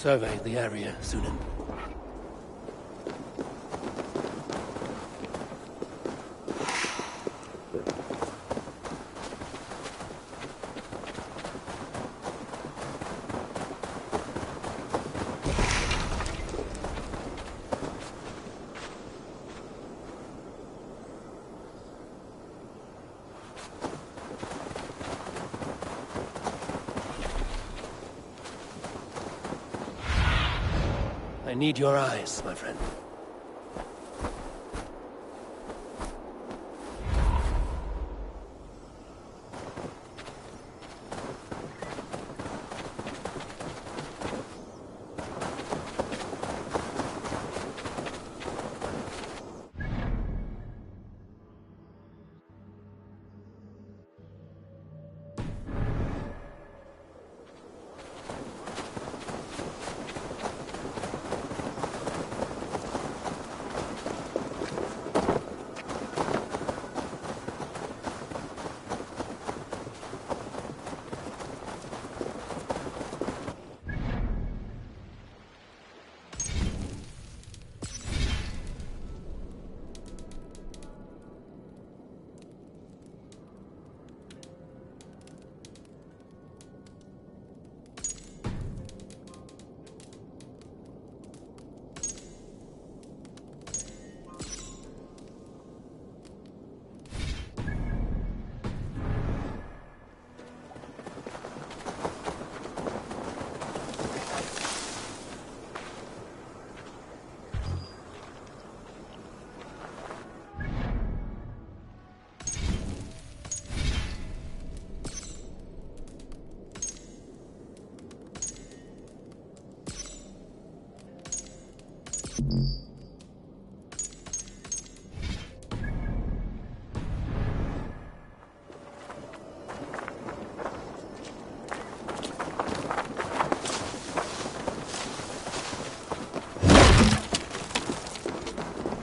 survey the area, Sunan. I need your eyes, my friend.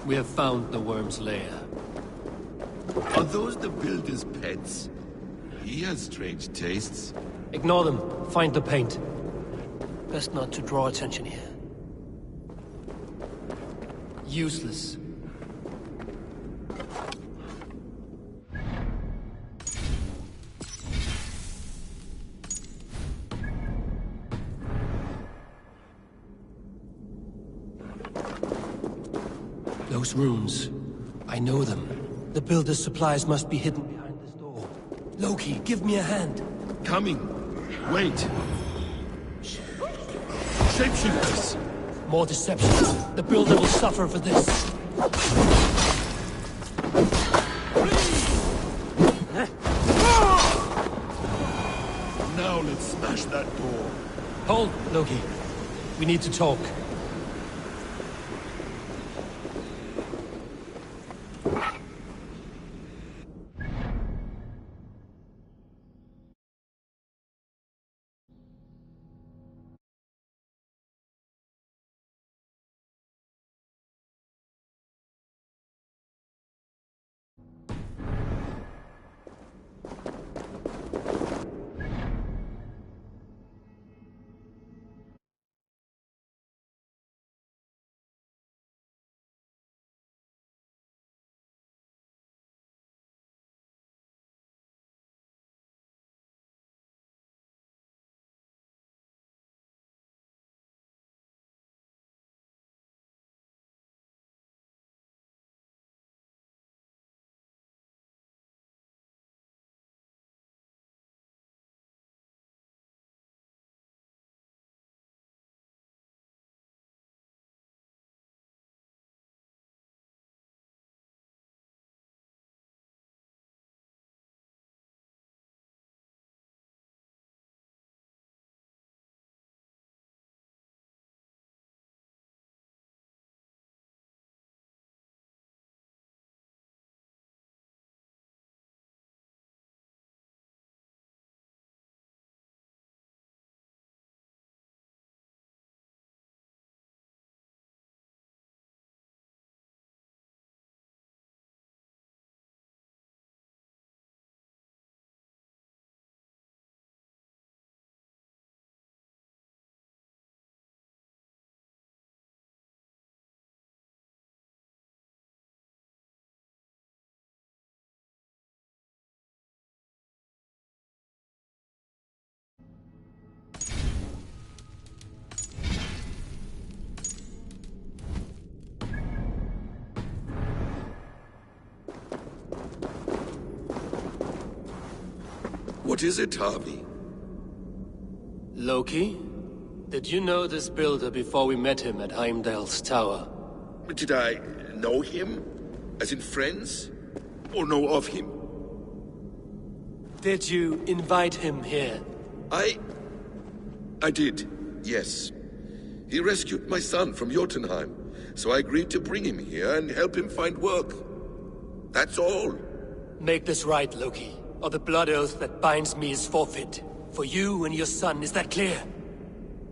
We have found the worm's lair. Are those the builder's pets? He has strange tastes. Ignore them. Find the paint. Best not to draw attention here. Useless. Those runes. I know them. The builder's supplies must be hidden behind this door. Loki, give me a hand. Coming. Wait. Shapeshifters! More deception. The builder will suffer for this. Now let's smash that door. Hold, Loki. We need to talk. What is it, Harvey? Loki? Did you know this builder before we met him at Heimdall's tower? Did I know him? As in friends? Or know of him? Did you invite him here? I did, yes. He rescued my son from Jotunheim, so I agreed to bring him here and help him find work. That's all. Make this right, Loki, or the blood oath that binds me is forfeit. For you and your son, is that clear?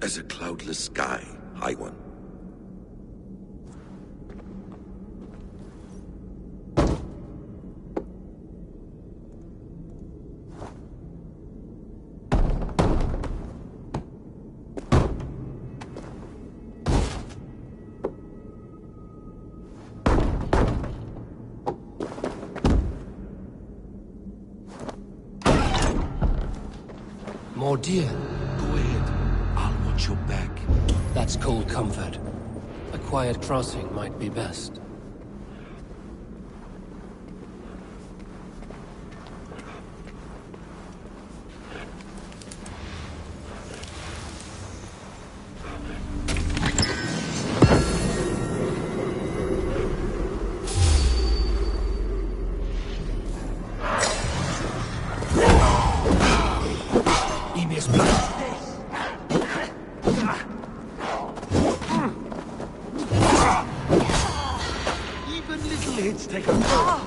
As a cloudless sky, High One. More deer. Go ahead. I'll watch your back. That's cold comfort. A quiet crossing might be best. Emir's blood. Even little hits take a toll.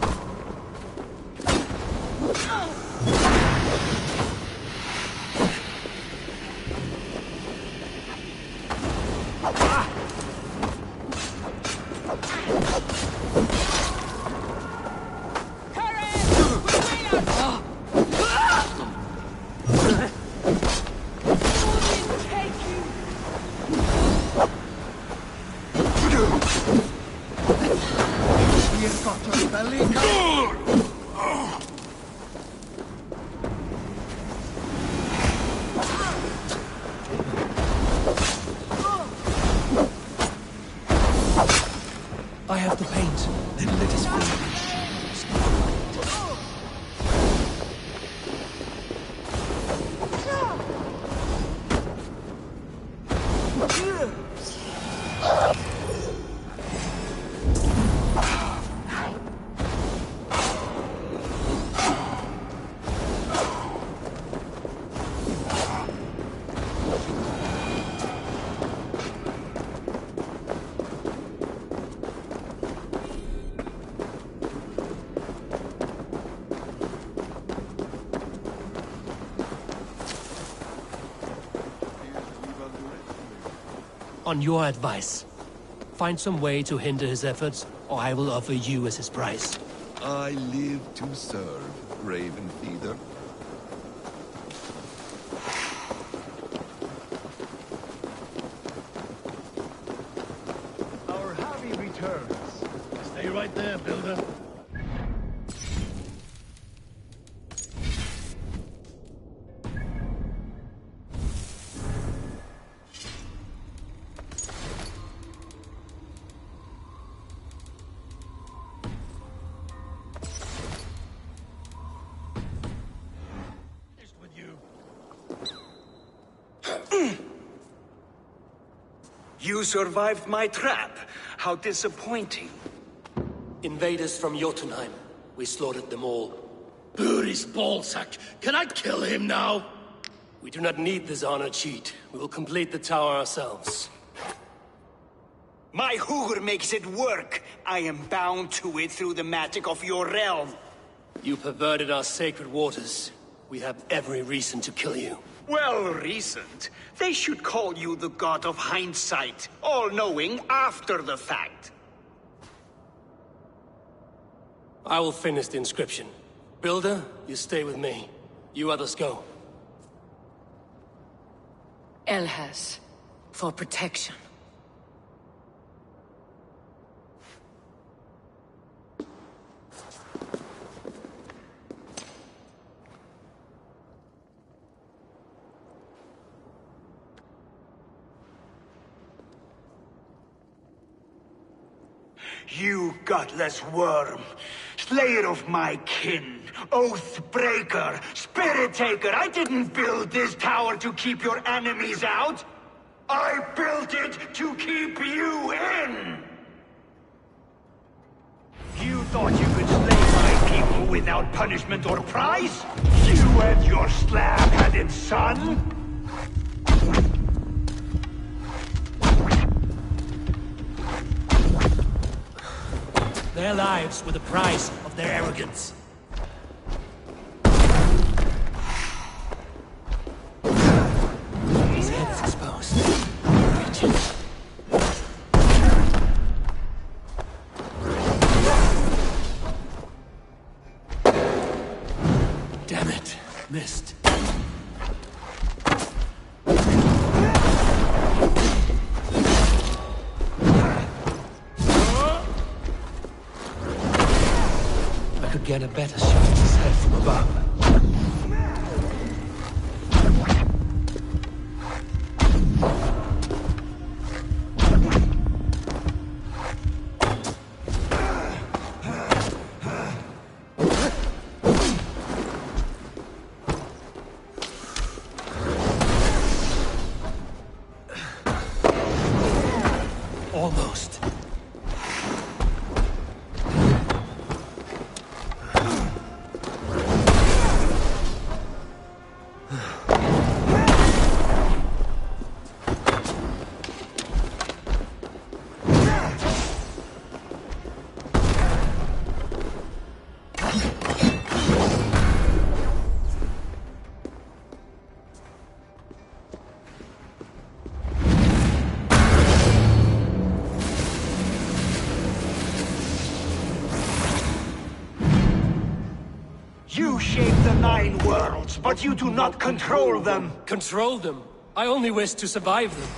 I have the paint. Then let us finish. On your advice, find some way to hinder his efforts, or I will offer you as his price. I live to serve, Raven Feeder. Our Harvey returns. Stay right there, Builder. You survived my trap. How disappointing. Invaders from Jotunheim. We slaughtered them all. Booty's ballsack. Can I kill him now? We do not need this honor cheat. We will complete the tower ourselves. My Hugr makes it work. I am bound to it through the magic of your realm. You perverted our sacred waters. We have every reason to kill you. Well, recent. They should call you the god of hindsight, all-knowing after the fact. I will finish the inscription. Builder, you stay with me. You others go. Elhas, for protection. You godless worm, slayer of my kin, Oathbreaker, Spirit Taker, I didn't build this tower to keep your enemies out! I built it to keep you in! You thought you could slay my people without punishment or prize? You and your slab-headed son? Their lives were the price of their arrogance. His head is exposed. Reach it. Damn it. Missed. Get a better shot at his head from above. Almost. You shape the 9 worlds, but you do not control them! Control them? I only wish to survive them.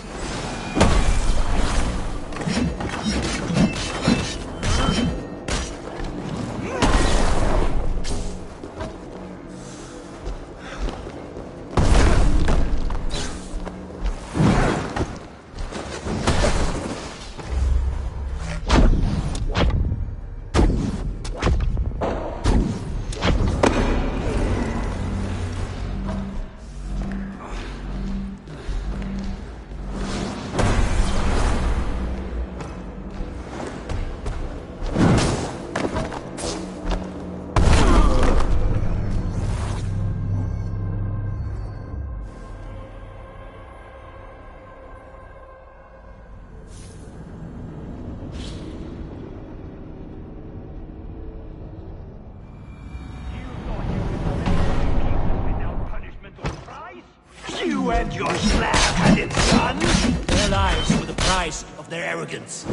You and your slab-headed son? Their lives were the price of their arrogance.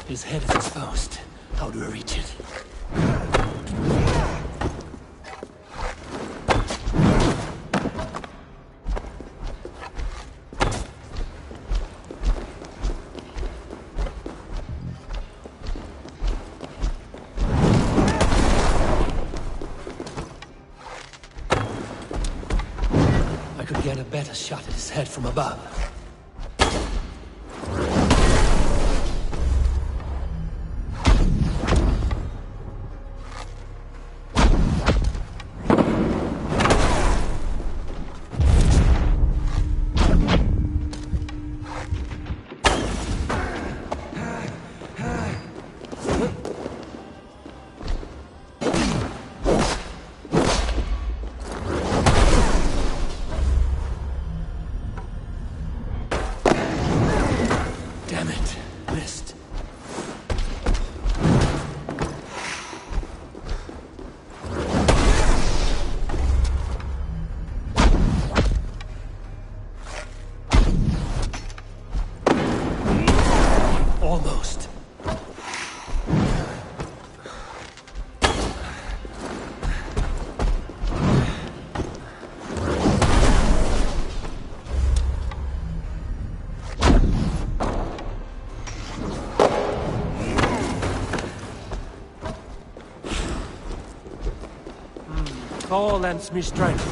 His head is exposed. How do I reach it? I could get a better shot at his head from above. Damn it. Missed. Almost. All lends me strength.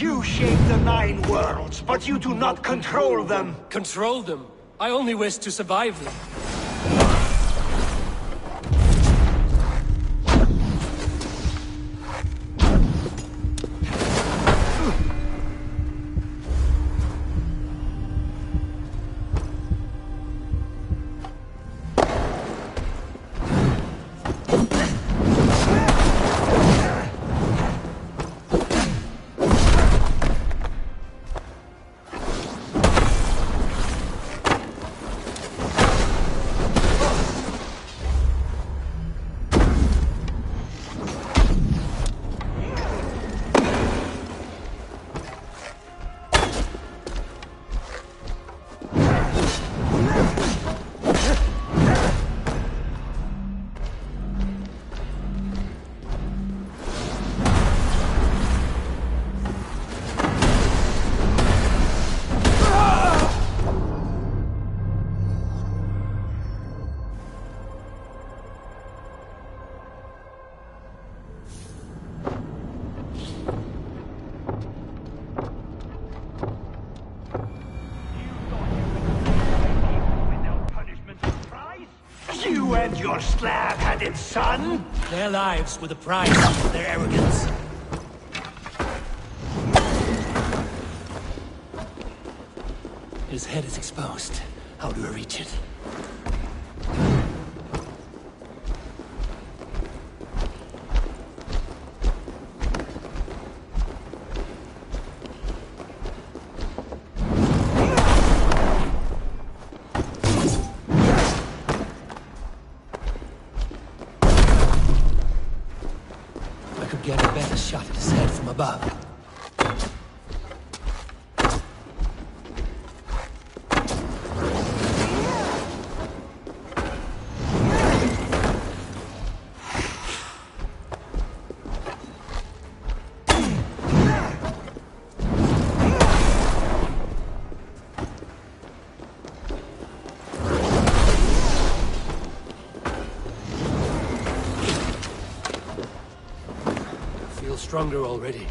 You shape the Nine Worlds, but you do not control them. Control them? I only wish to survive them. You and your slab-headed son? Their lives were the price for their arrogance. His head is exposed. How do I reach it? Get a better shot at his head from above. Stronger already.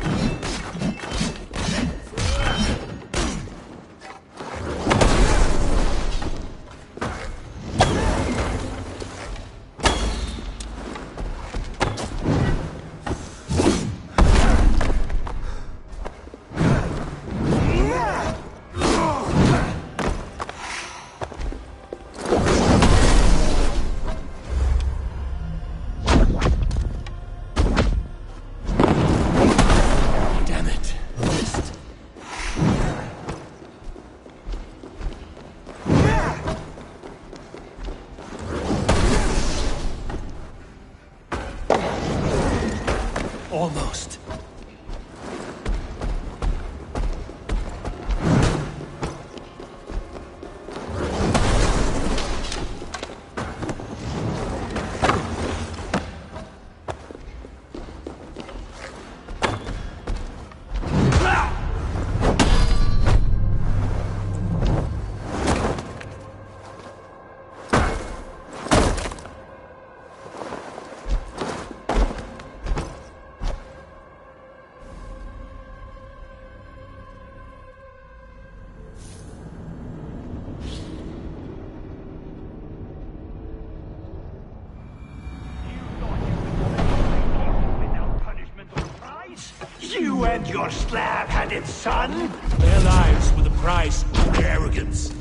Almost. You and your slab-headed son? Their lives were the price of their arrogance.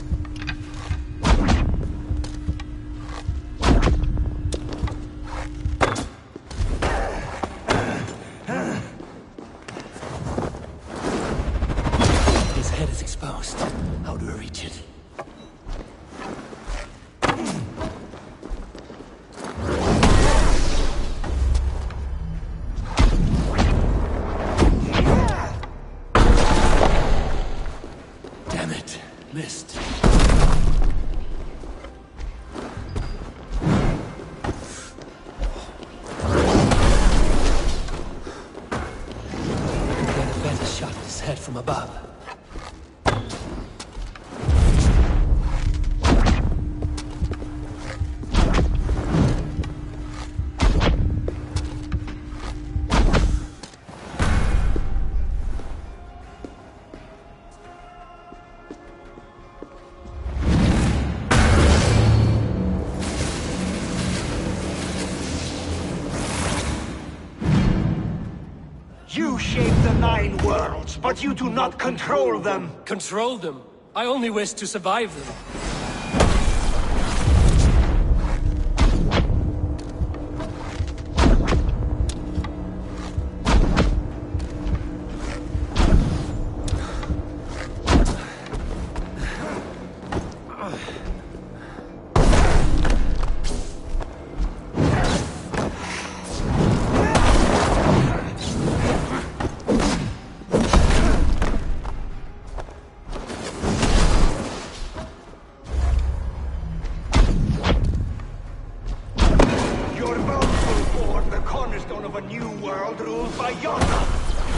His head is exposed. How do I reach it? Missed. Get a better shot at his head from above. You shape the 9 worlds, but you do not control them. Control them? I only wish to survive them.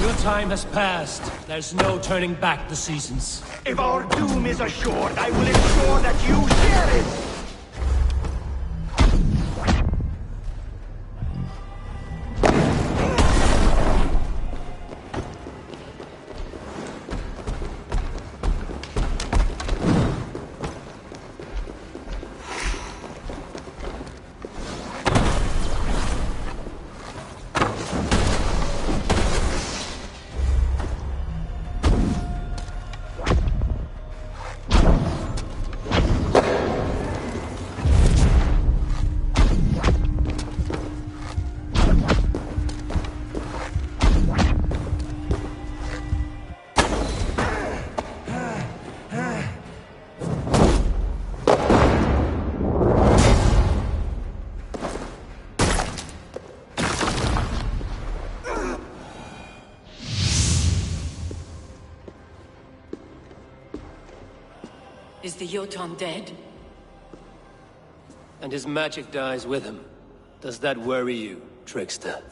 Your time has passed. There's no turning back the seasons. If our doom is assured, I will ensure that you share it! Is the Jotun dead? And his magic dies with him. Does that worry you, trickster?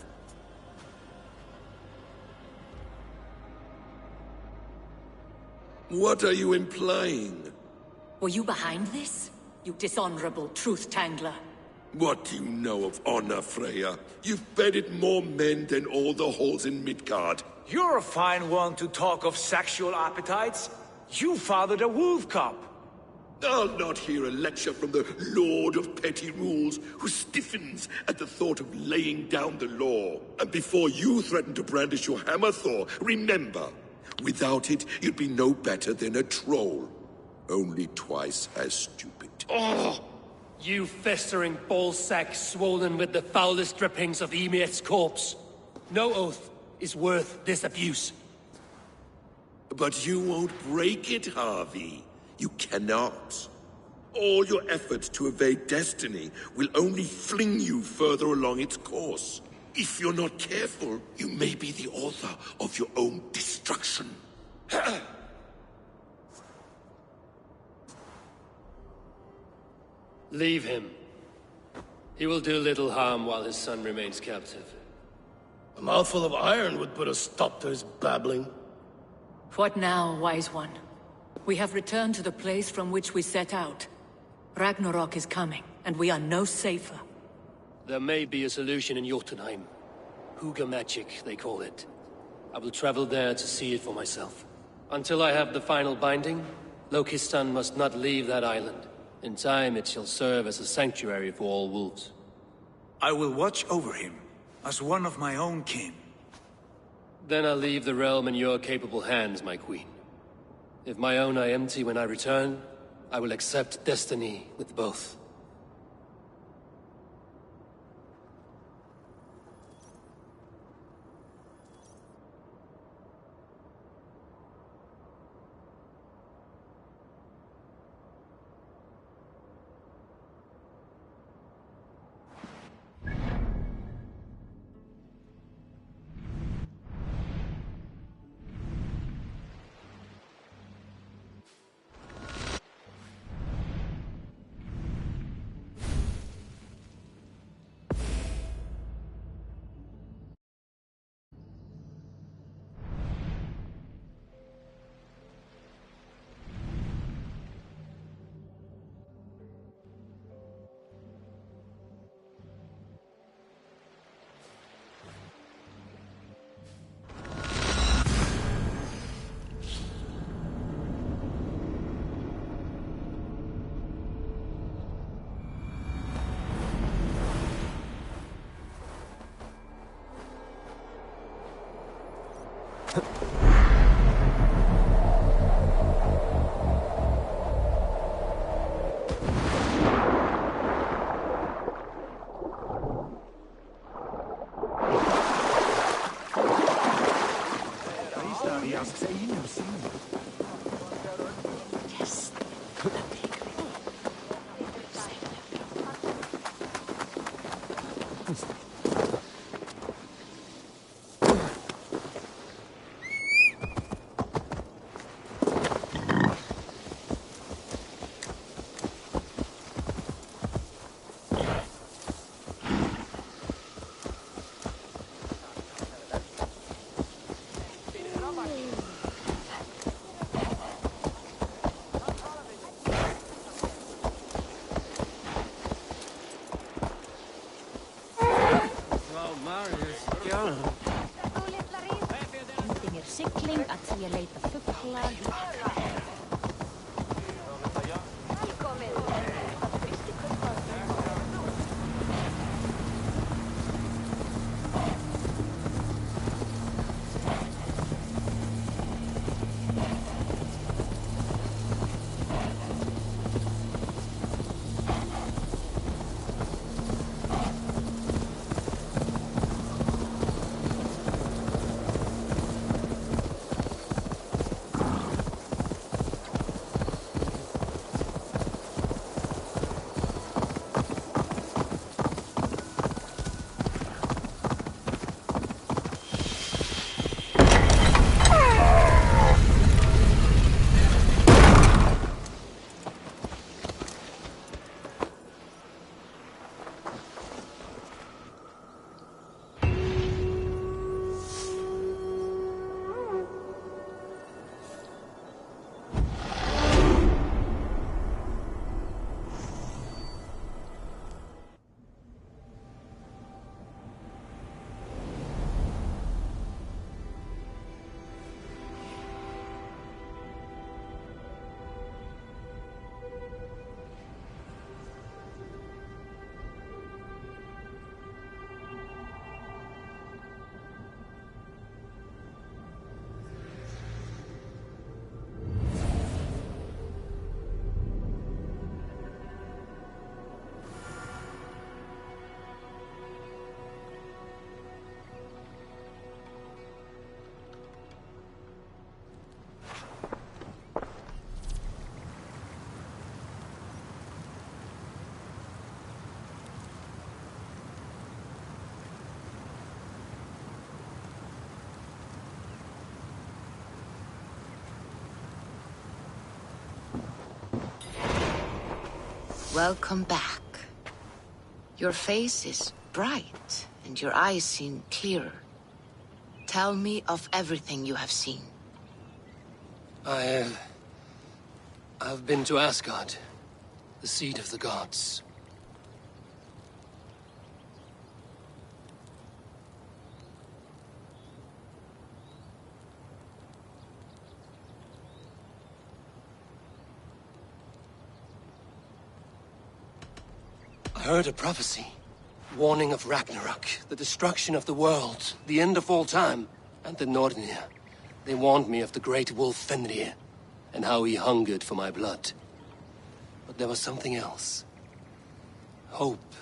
What are you implying? Were you behind this? You dishonorable truth-tangler. What do you know of honor, Freya? You've bedded more men than all the halls in Midgard. You're a fine one to talk of sexual appetites. You fathered a wolf cub. I'll not hear a lecture from the Lord of Petty Rules, who stiffens at the thought of laying down the law. And before you threaten to brandish your hammer, Thor, remember, without it, you'd be no better than a troll. Only twice as stupid. Oh! You festering ballsack swollen with the foulest drippings of Ymir's corpse. No oath is worth this abuse. But you won't break it, Harvey. You cannot. All your efforts to evade destiny will only fling you further along its course. If you're not careful, you may be the author of your own destruction. Leave him. He will do little harm while his son remains captive. A mouthful of iron would put a stop to his babbling. What now, wise one? We have returned to the place from which we set out. Ragnarok is coming, and we are no safer. There may be a solution in Jotunheim. Hugger magic, they call it. I will travel there to see it for myself. Until I have the final binding, Loki's son must not leave that island. In time, it shall serve as a sanctuary for all wolves. I will watch over him, as one of my own kin. Then I'll leave the realm in your capable hands, my queen. If my own are empty when I return, I will accept destiny with both. Sigling att se lite fuglar. Welcome back. Your face is bright, and your eyes seem clearer. Tell me of everything you have seen. I've been to Asgard, the seat of the gods. I heard a prophecy, warning of Ragnarok, the destruction of the world, the end of all time, and the Nornir. They warned me of the great wolf Fenrir, and how he hungered for my blood. But there was something else. Hope.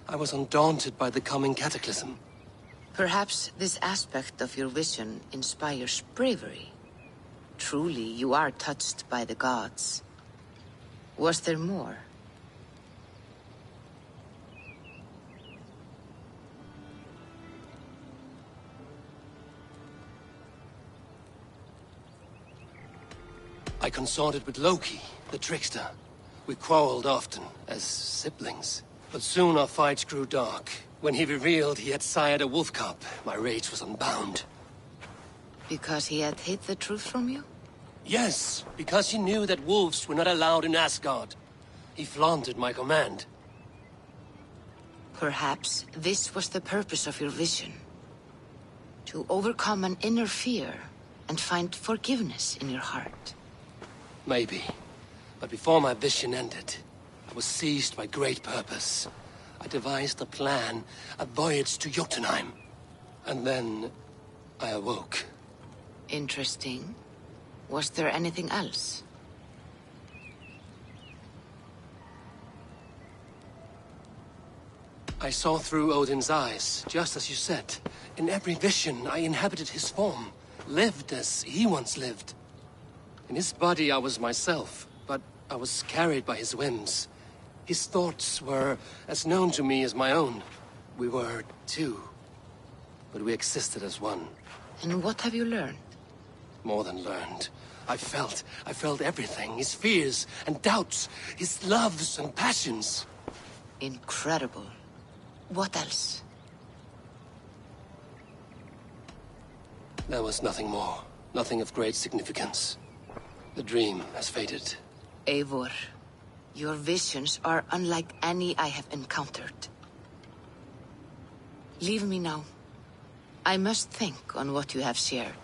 I was undaunted by the coming cataclysm. Perhaps this aspect of your vision inspires bravery. Truly, you are touched by the gods. Was there more? I consorted with Loki, the trickster. We quarreled often, as siblings. But soon our fights grew dark. When he revealed he had sired a wolf cub, my rage was unbound. Because he had hid the truth from you? Yes, because he knew that wolves were not allowed in Asgard. He flaunted my command. Perhaps this was the purpose of your vision. To overcome an inner fear and find forgiveness in your heart. Maybe. But before my vision ended, I was seized by great purpose. I devised a plan, a voyage to Jotunheim. And then I awoke. Interesting. Was there anything else? I saw through Odin's eyes, just as you said. In every vision, I inhabited his form. lived as he once lived. In his body I was myself, but I was carried by his whims. His thoughts were as known to me as my own. We were two, but we existed as one. And what have you learned? More than learned. I felt everything. His fears and doubts, his loves and passions. Incredible. What else? There was nothing more. Nothing of great significance. The dream has faded. Eivor, your visions are unlike any I have encountered. Leave me now. I must think on what you have shared.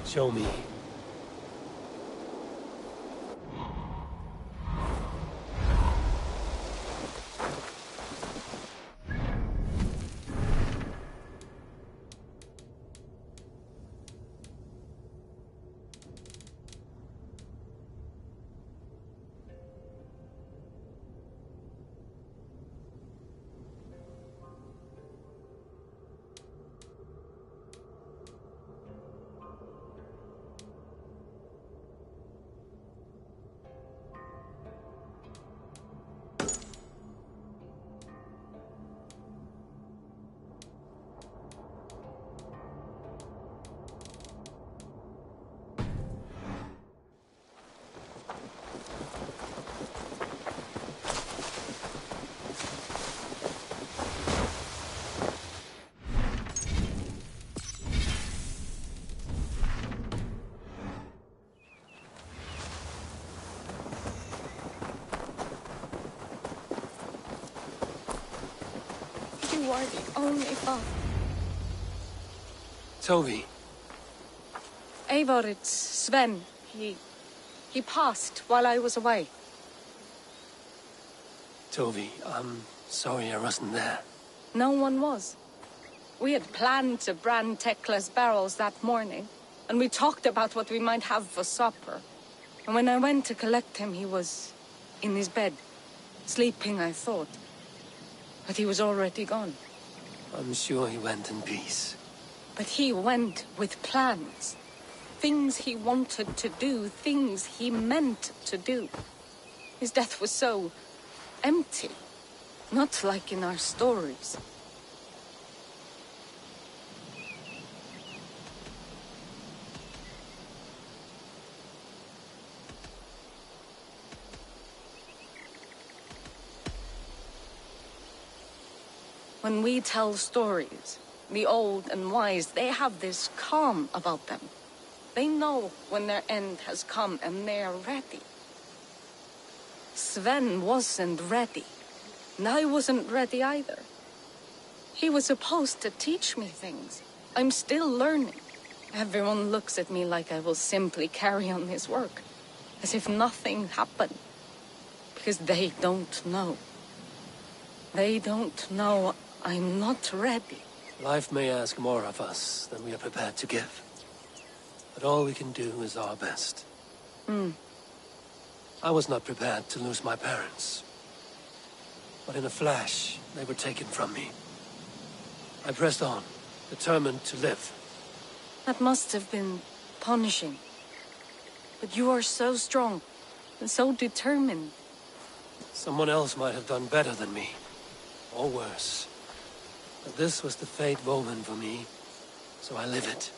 Show me. are the only father. Toby. Eivor, it's Sven. He passed while I was away. Toby, I'm sorry I wasn't there. No one was. We had planned to brand Tekla's barrels that morning, and we talked about what we might have for supper. And when I went to collect him, he was in his bed, sleeping, I thought. But he was already gone. I'm sure he went in peace. But he went with plans. Things he wanted to do, things he meant to do. His death was so empty, not like in our stories. When we tell stories, the old and wise, they have this calm about them. They know when their end has come and they are ready. Sven wasn't ready, and I wasn't ready either. He was supposed to teach me things. I'm still learning. Everyone looks at me like I will simply carry on his work, as if nothing happened, because they don't know. They don't know I'm not ready. Life may ask more of us than we are prepared to give. But all we can do is our best. I was not prepared to lose my parents. But in a flash, they were taken from me. I pressed on, determined to live. That must have been punishing. But you are so strong, and so determined. Someone else might have done better than me. Or worse. But this was the fate woven for me, so I live it.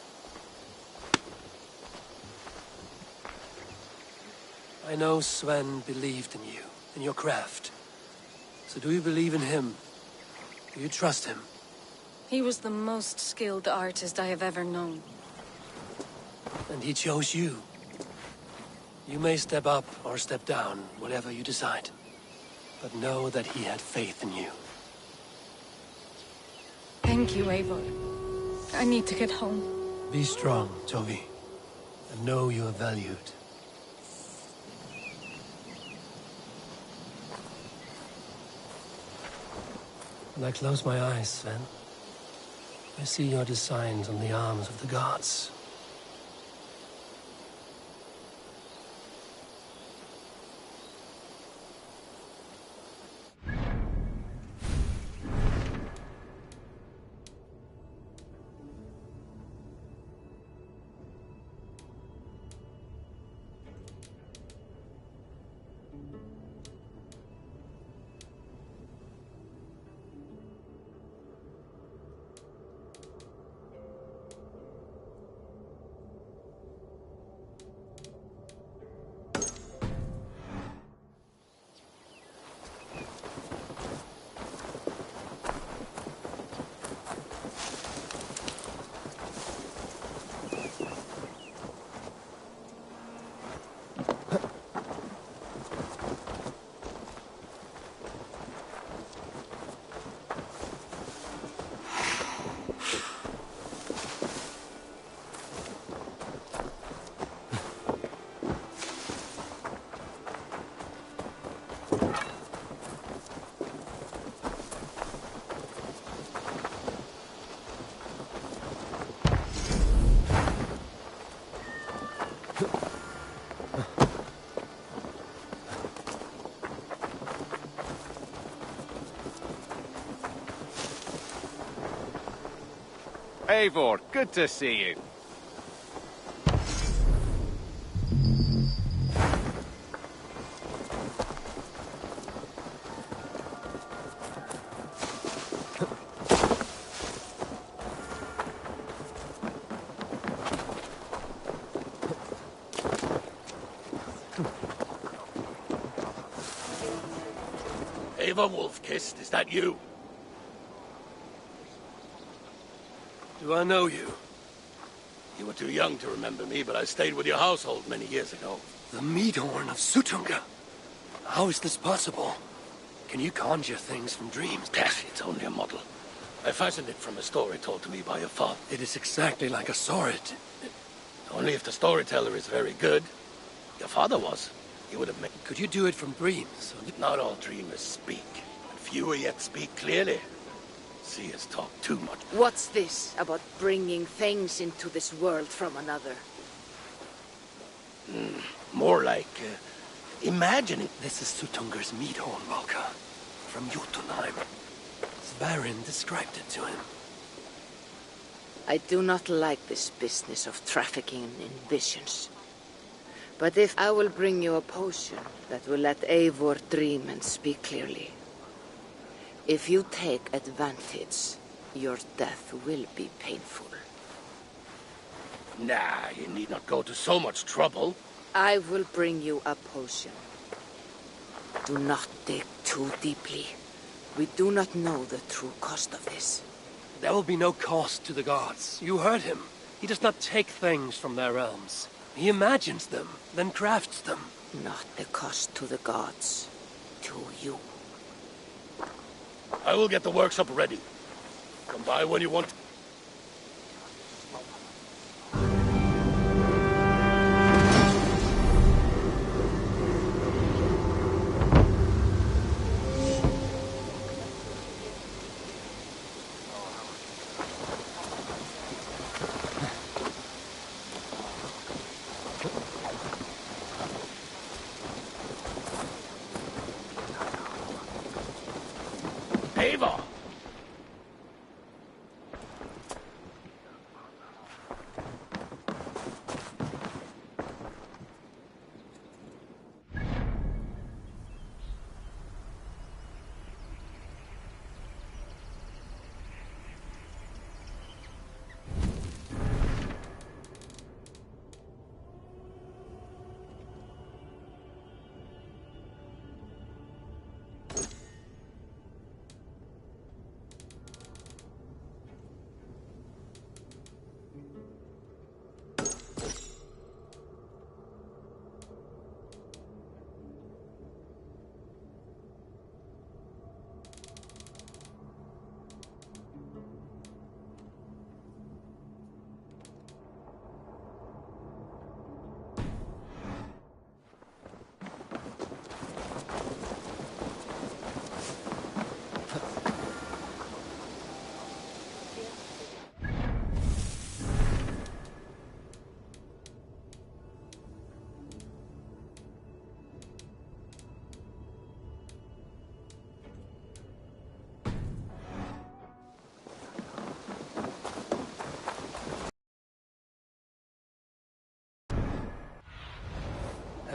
I know Sven believed in you, in your craft. So do you believe in him? Do you trust him? He was the most skilled artist I have ever known. And he chose you. You may step up or step down, whatever you decide. But know that he had faith in you. Thank you, Eivor. I need to get home. Be strong, Toby. And know you are valued. When I close my eyes, Sven, I see your designs on the arms of the gods. Eivor, good to see you. Eivor Wolf-Kissed, is that you? Do I know you? You were too young to remember me, but I stayed with your household many years ago. The Meadhorn of Sutunga. How is this possible? Can you conjure things from dreams? It's only a model. I fashioned it from a story told to me by your father. It is exactly like a sword. Only if the storyteller is very good. Your father was. He would have made... Could you do it from dreams? Not all dreamers speak, and fewer yet speak clearly. Seers talk too much. What's this about bringing things into this world from another? More like, imagining. This is Sutunger's meat horn, Valka. From Jotunheim. Svarin described it to him. I do not like this business of trafficking in visions. But if I will bring you a potion that will let Eivor dream and speak clearly. If you take advantage, your death will be painful. Nah, you need not go to so much trouble. I will bring you a potion. Do not dig too deeply. We do not know the true cost of this. There will be no cost to the gods. You heard him. He does not take things from their realms. He imagines them, then crafts them. Not the cost to the gods. To you. I will get the workshop ready. Come by when you want. Ava!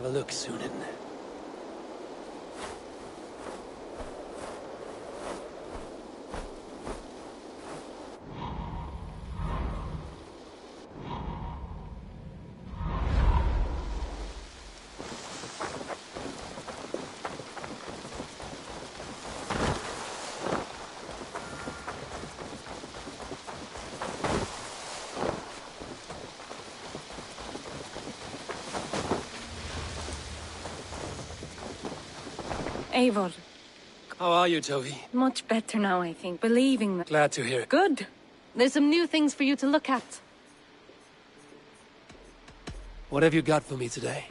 Have a look, Sunan. Eivor, How are you, Tovi? much better now, I think. Believing that. Glad to hear it. Good. There's some new things for you to look at. What have you got for me today?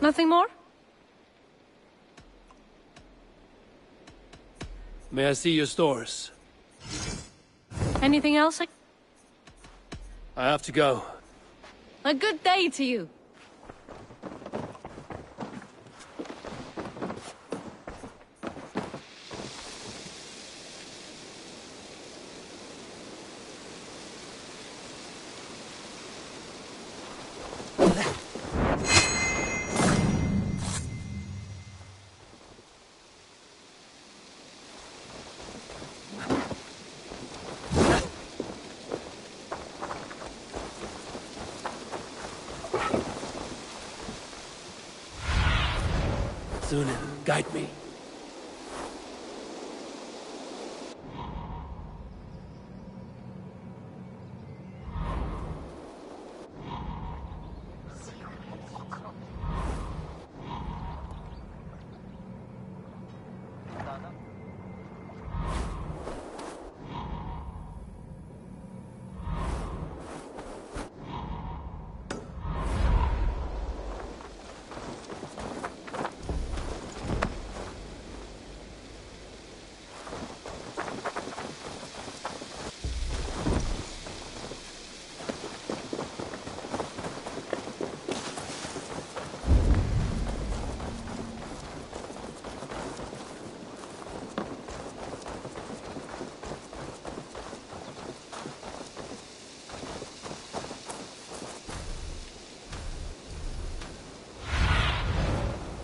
Nothing more? May I see your stores? Anything else? I have to go. A good day to you. Sunan, guide me.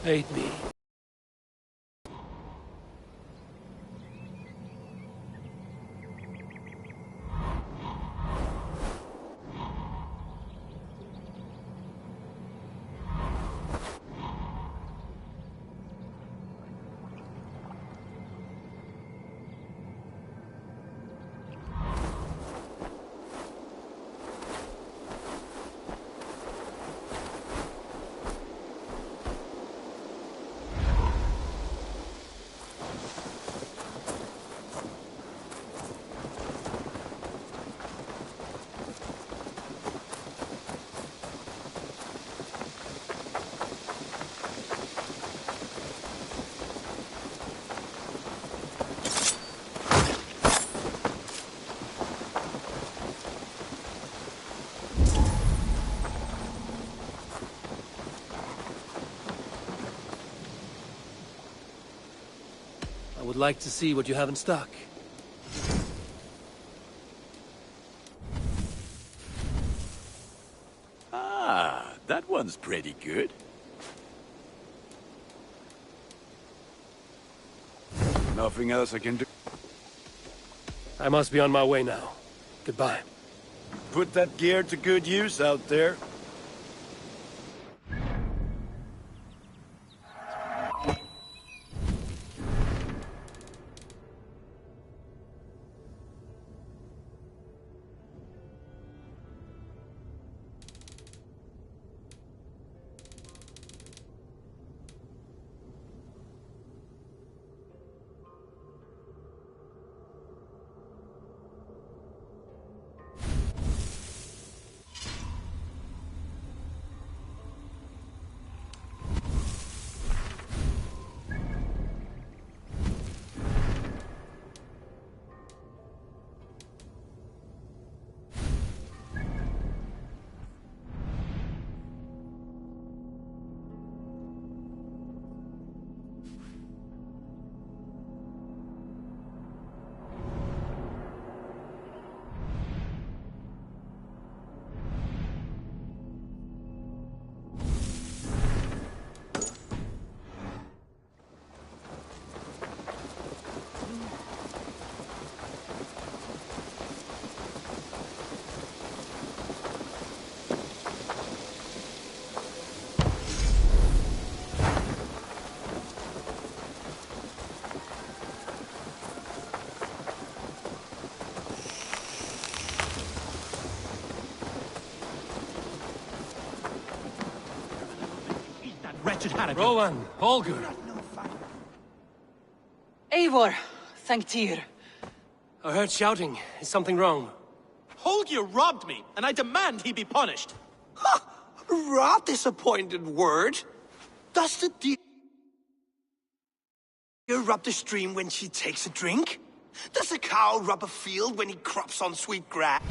Aid me. I would like to see what you have in stock. Ah, that one's pretty good. Nothing else I can do. I must be on my way now. Goodbye. Put that gear to good use out there. Rowan, Holger. Eivor, thank Tyr. I heard shouting. Is something wrong? Holger robbed me, and I demand he be punished. Rot disappointed word. Does the deer rub the stream when she takes a drink? Does a cow rub a field when he crops on sweet grass?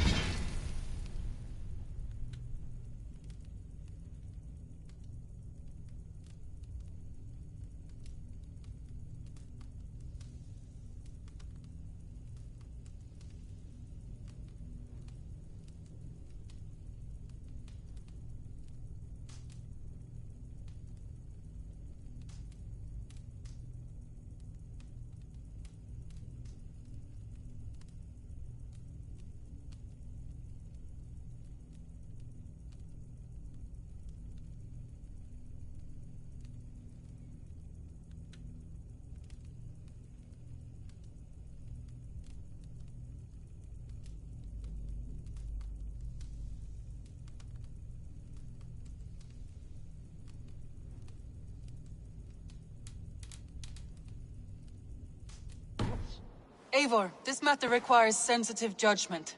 Eivor, this matter requires sensitive judgment.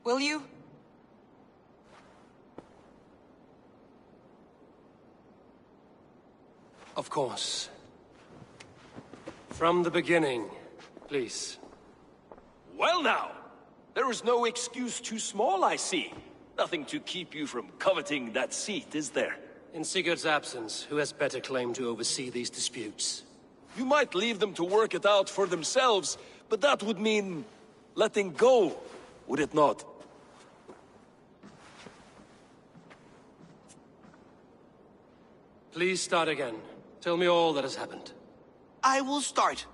Will you? Of course. From the beginning, please. Well now, there is no excuse too small, I see. Nothing to keep you from coveting that seat, is there? In Sigurd's absence, who has better claim to oversee these disputes? You might leave them to work it out for themselves, but that would mean letting go, would it not? Please start again. Tell me all that has happened. I will start.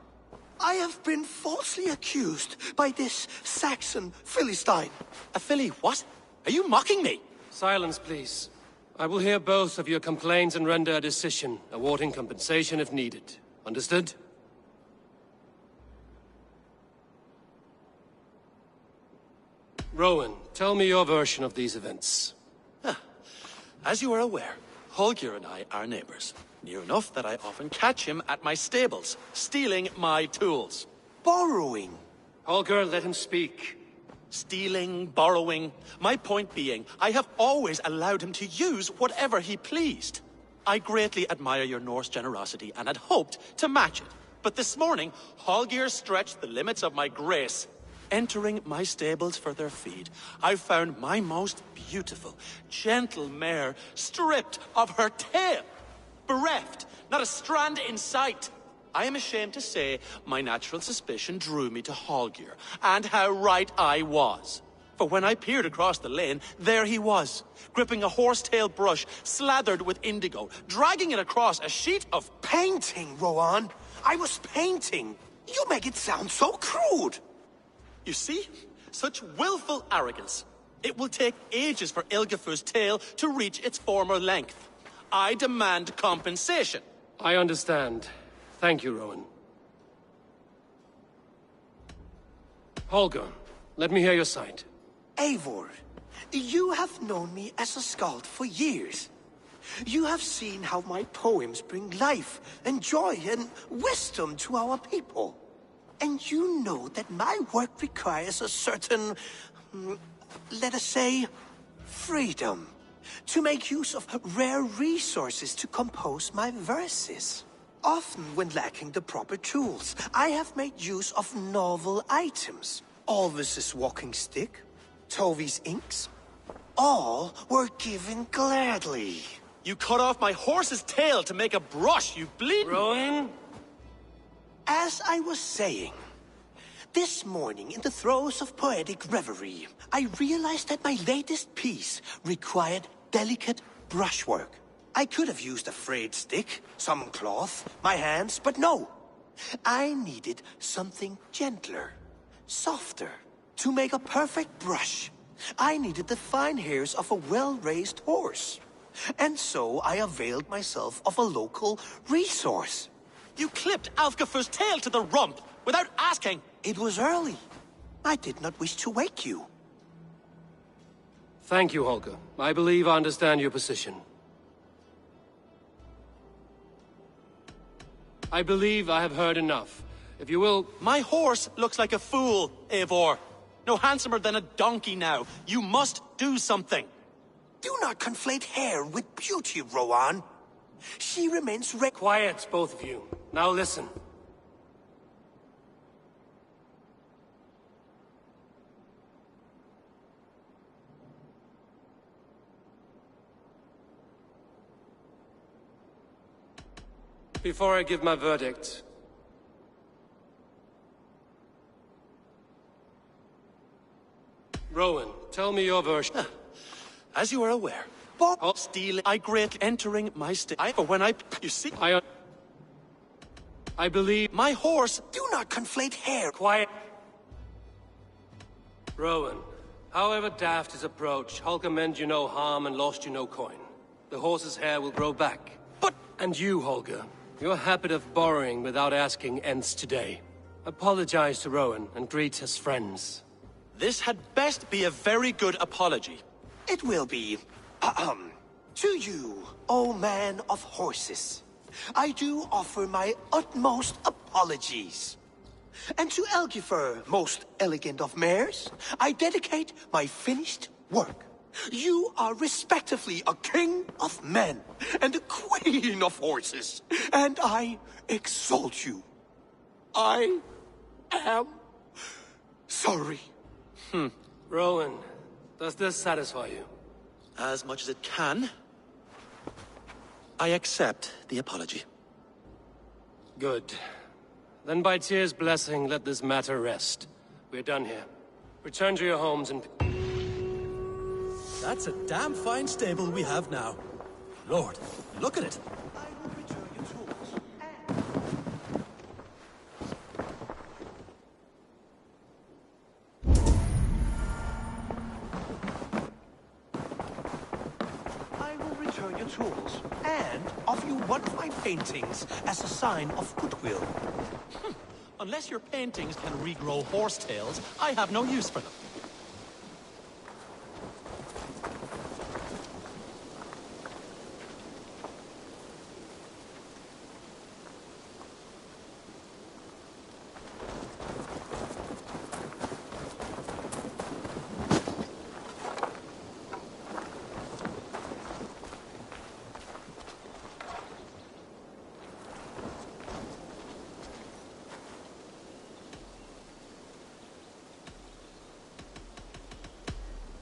I have been falsely accused by this Saxon Philistine. A Philly what? Are you mocking me? Silence, please. I will hear both of your complaints and render a decision, awarding compensation if needed. Understood? Rowan, tell me your version of these events. As you are aware, Holger and I are neighbors. Near enough that I often catch him at my stables, stealing my tools. Borrowing. Holger, let him speak. Stealing, borrowing. My point being, I have always allowed him to use whatever he pleased. I greatly admire your Norse generosity and had hoped to match it. But this morning, Holger stretched the limits of my grace. Entering my stables for their feed, I found my most beautiful, gentle mare stripped of her tail. Bereft, not a strand in sight. I am ashamed to say my natural suspicion drew me to Holger, and how right I was. For when I peered across the lane, there he was, gripping a horsetail brush slathered with indigo, dragging it across a sheet of painting, Rowan. I was painting. You make it sound so crude. You see? Such willful arrogance. It will take ages for Ilgafur's tail to reach its former length. I demand compensation. I understand. Thank you, Rowan. Holger, let me hear your side. Eivor, you have known me as a skald for years. You have seen how my poems bring life and joy and wisdom to our people. And you know that my work requires a certain, let us say, freedom. To make use of rare resources to compose my verses. Often when lacking the proper tools, I have made use of novel items. Alvis's walking stick, Tovi's inks. All were given gladly. You cut off my horse's tail to make a brush, you bleed. Rowan? As I was saying, this morning in the throes of poetic reverie, I realized that my latest piece required delicate brushwork. I could have used a frayed stick, some cloth, my hands, but no. I needed something gentler, softer. To make a perfect brush, I needed the fine hairs of a well-raised horse. And so I availed myself of a local resource. You clipped Alfgafur's tail to the rump, without asking. It was early. I did not wish to wake you. Thank you, Holger. I believe I understand your position. I believe I have heard enough. If you will... My horse looks like a fool, Eivor. No handsomer than a donkey now. You must do something. Do not conflate hair with beauty, Rowan. She remains Quiet, both of you. Now listen. Before I give my verdict, Rowan, tell me your version. As you are aware, Bob stealing, I greatly entering my state. You see, I believe my horse. Do not conflate hair. Quiet. Rowan, however daft his approach, Hulk meant you no harm and lost you no coin. The horse's hair will grow back. But... And you, Holger, your habit of borrowing without asking ends today. Apologize to Rowan and greet his friends. This had best be a very good apology. It will be. To you, O man of horses, I do offer my utmost apologies. And to Elgifer, most elegant of mares, I dedicate my finished work. You are respectively a king of men and a queen of horses, and I exalt you. I am sorry. Rowan, does this satisfy you? As much as it can. I accept the apology. Good. Then by Tyr's blessing, let this matter rest. We're done here. Return to your homes and... That's a damn fine stable we have now. Lord, look at it. I will return your tools. I will return your tools and offer you one of my paintings as a sign of goodwill. Unless your paintings can regrow horsetails, I have no use for them.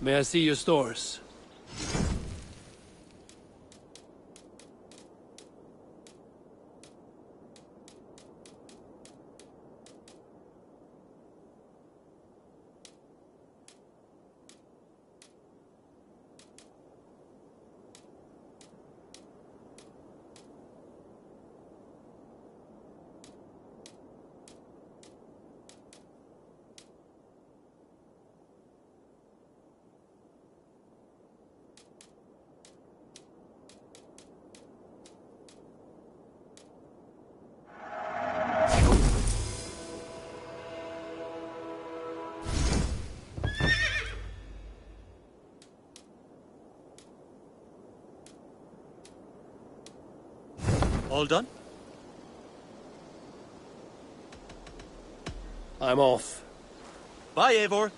May I see your stores? All done? I'm off. Bye, Eivor.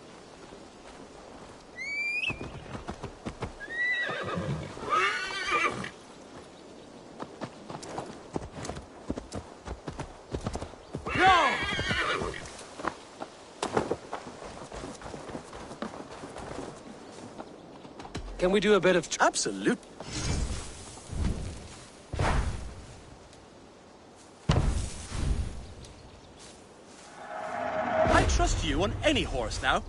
Can we do a bit of... Absolute. I trust you on any horse now.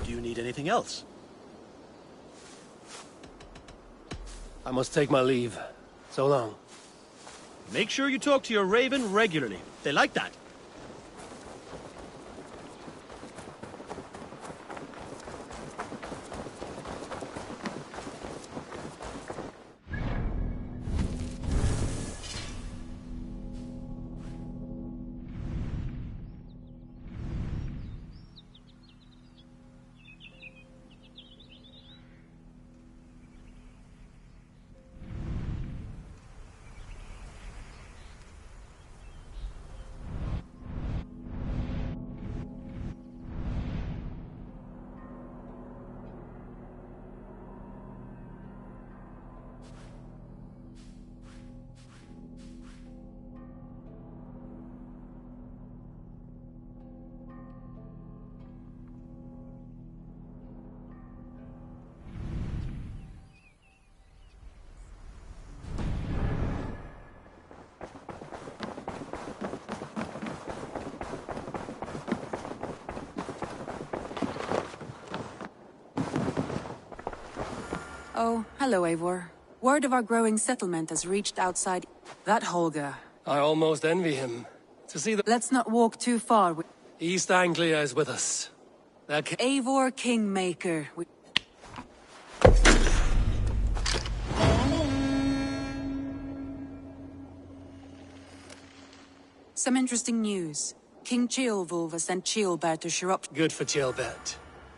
Do you need anything else? I must take my leave. So long. Make sure you talk to your raven regularly. They like that. Oh, hello, Eivor. Word of our growing settlement has reached outside... That Holger. I almost envy him. To see the... Let's not walk too far. East Anglia is with us. Eivor Kingmaker. Some interesting news. King Ceolwulf has sent Ceolbert to Sharop. Good for Ceolbert.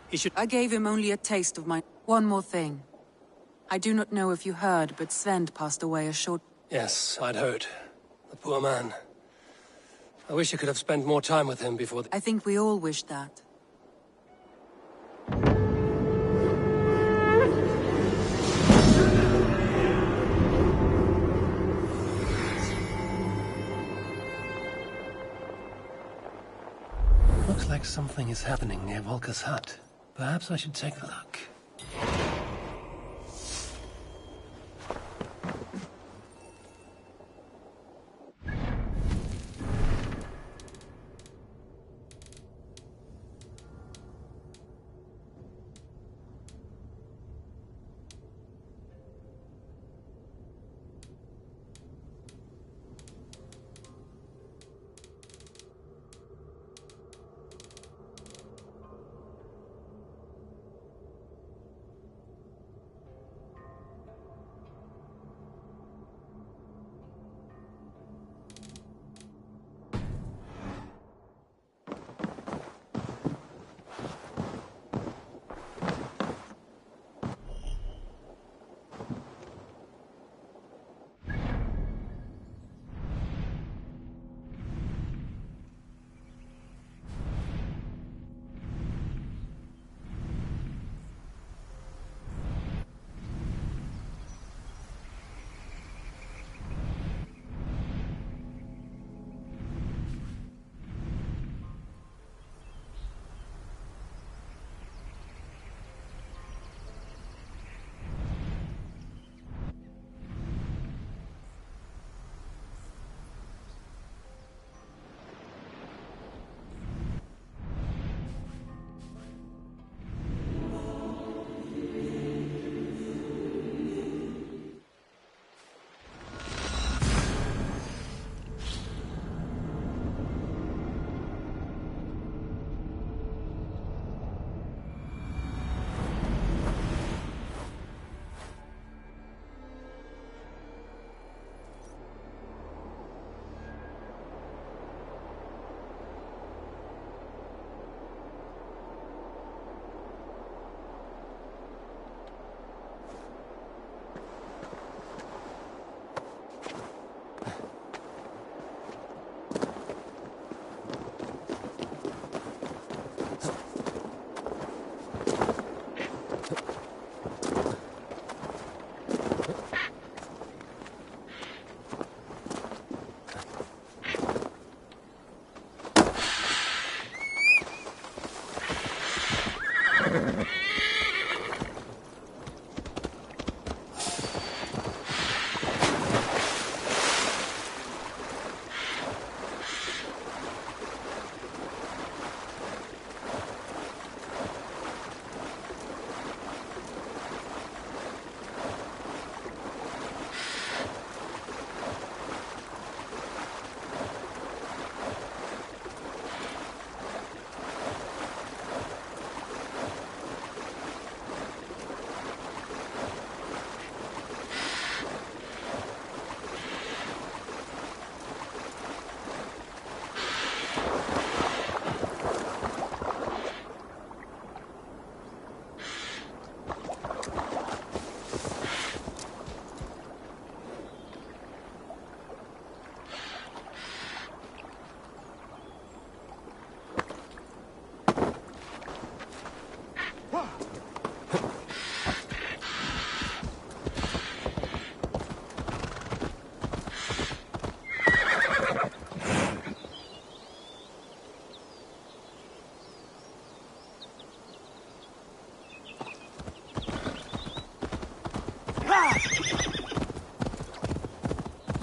He should... I gave him only a taste of my... One more thing. I do not know if you heard, but Svend passed away a short... Yes, I'd heard. The poor man. I wish I could have spent more time with him before the... I think we all wish that. Looks like something is happening near Volker's hut. Perhaps I should take a look.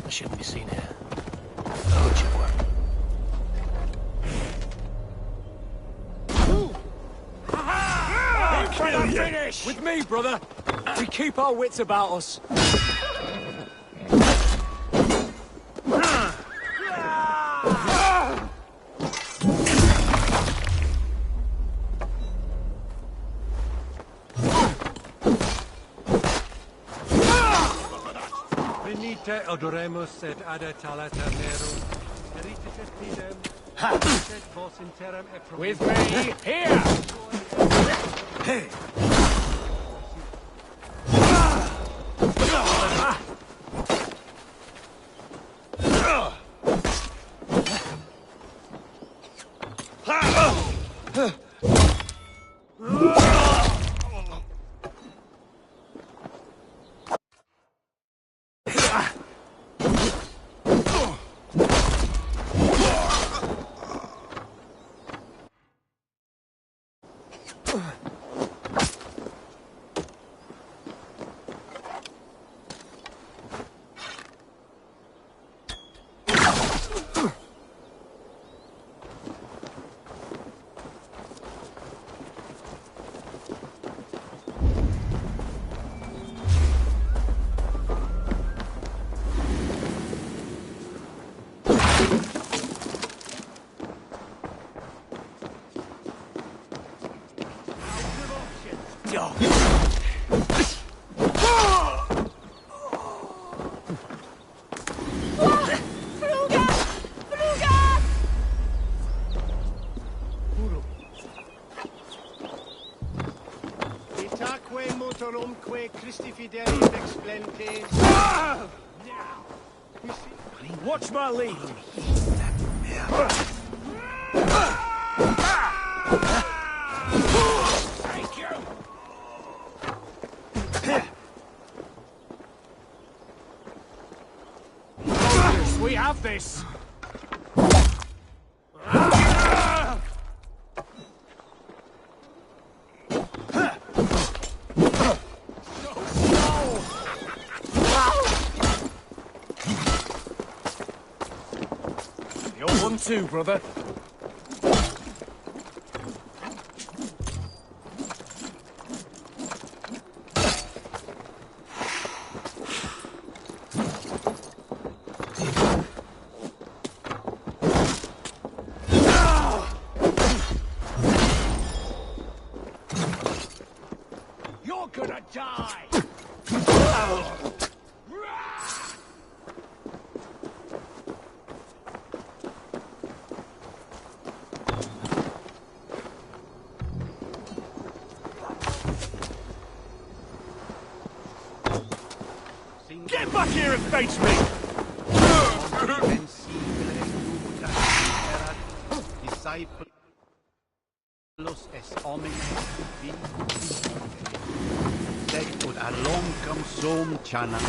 I shouldn't be seen here. Oh, Kill you! With me, brother! We keep our wits about us. Venite odoremus et adatala ternerum. Eritis pidem. Vos interim et With me, here! Hey! Christi fidelis explentes. Watch my lead. Thank you. Soldiers, we have this. You're one too, brother. You're gonna die! Get back here and face me! Disciplos es homines sec ut alongam som chana.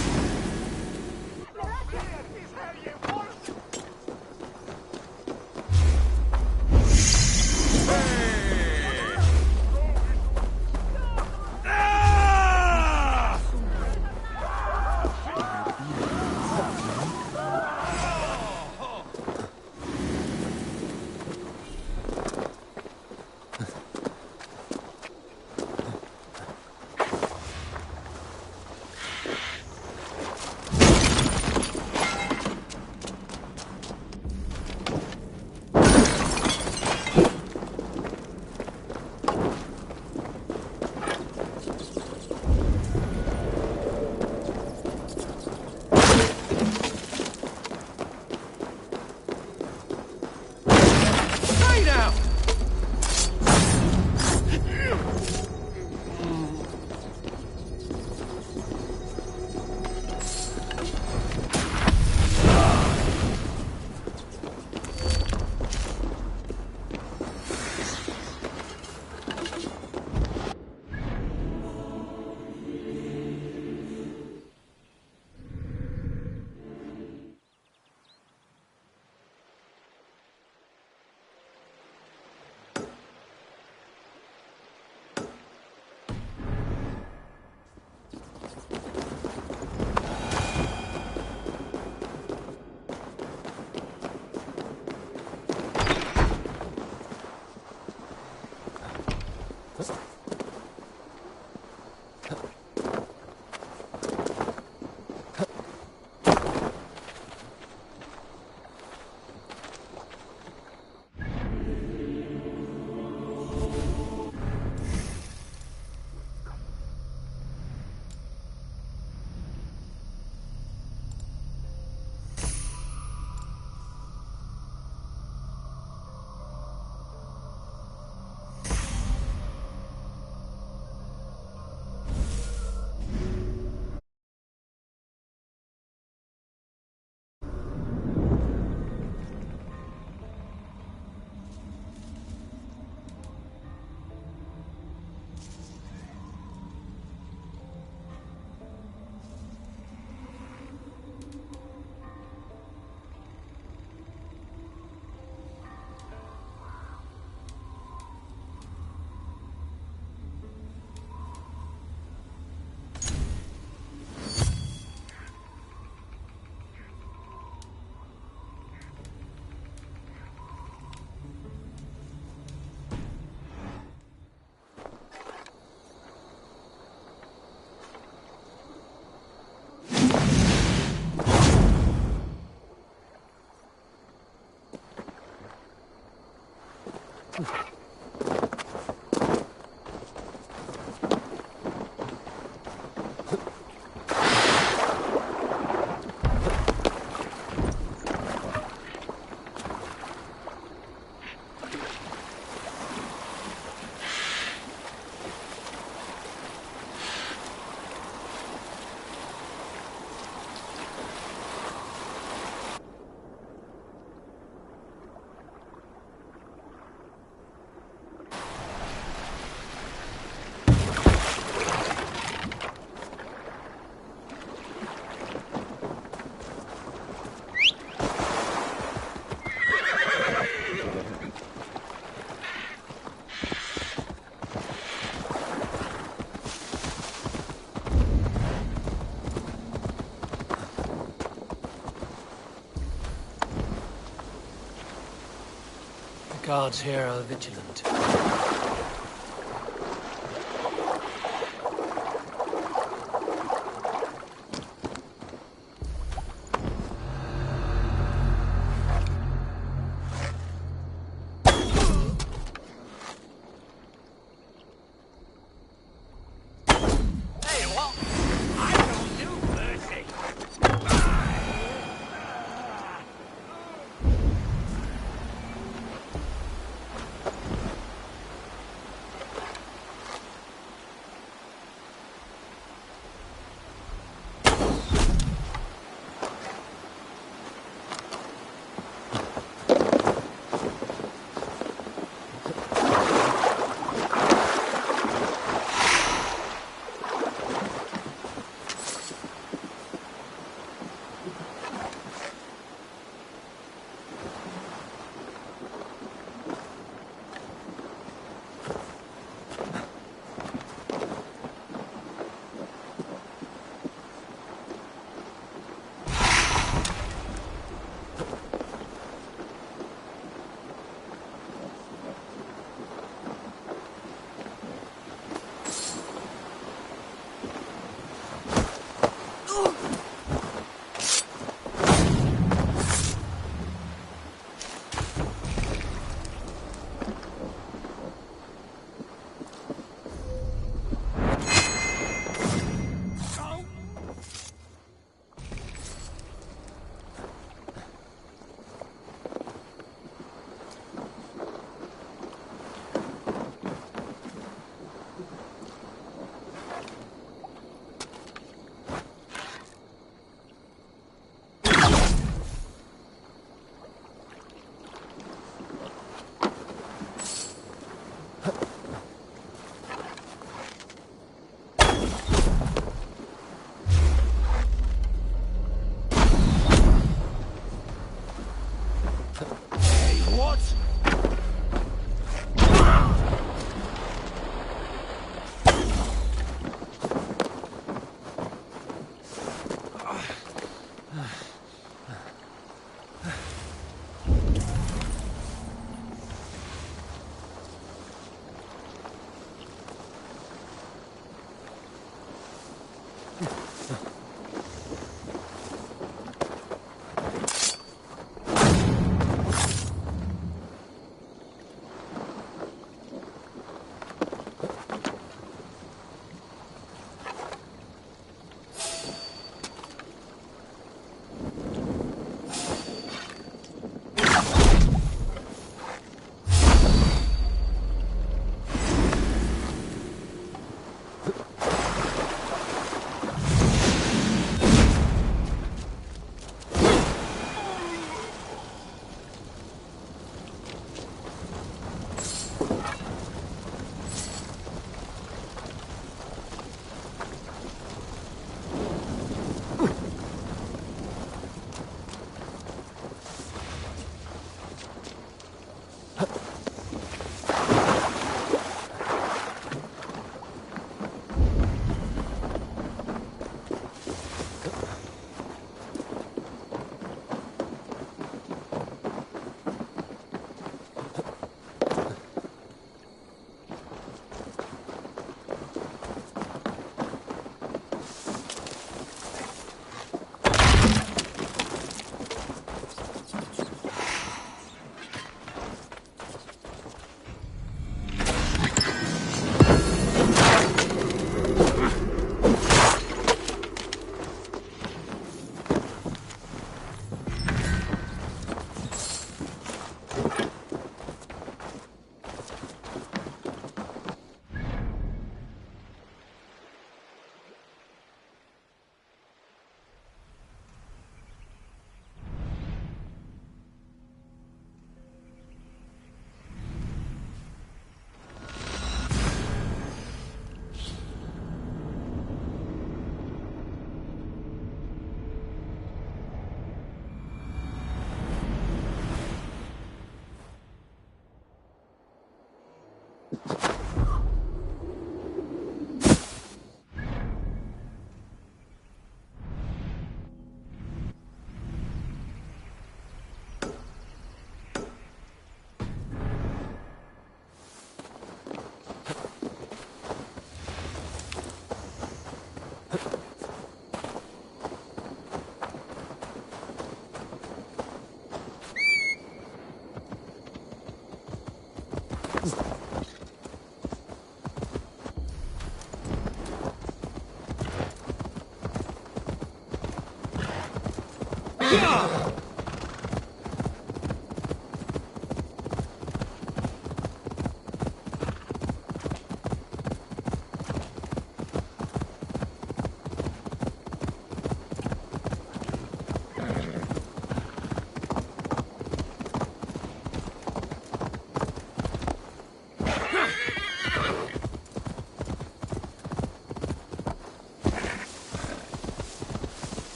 Guards here are vigilant.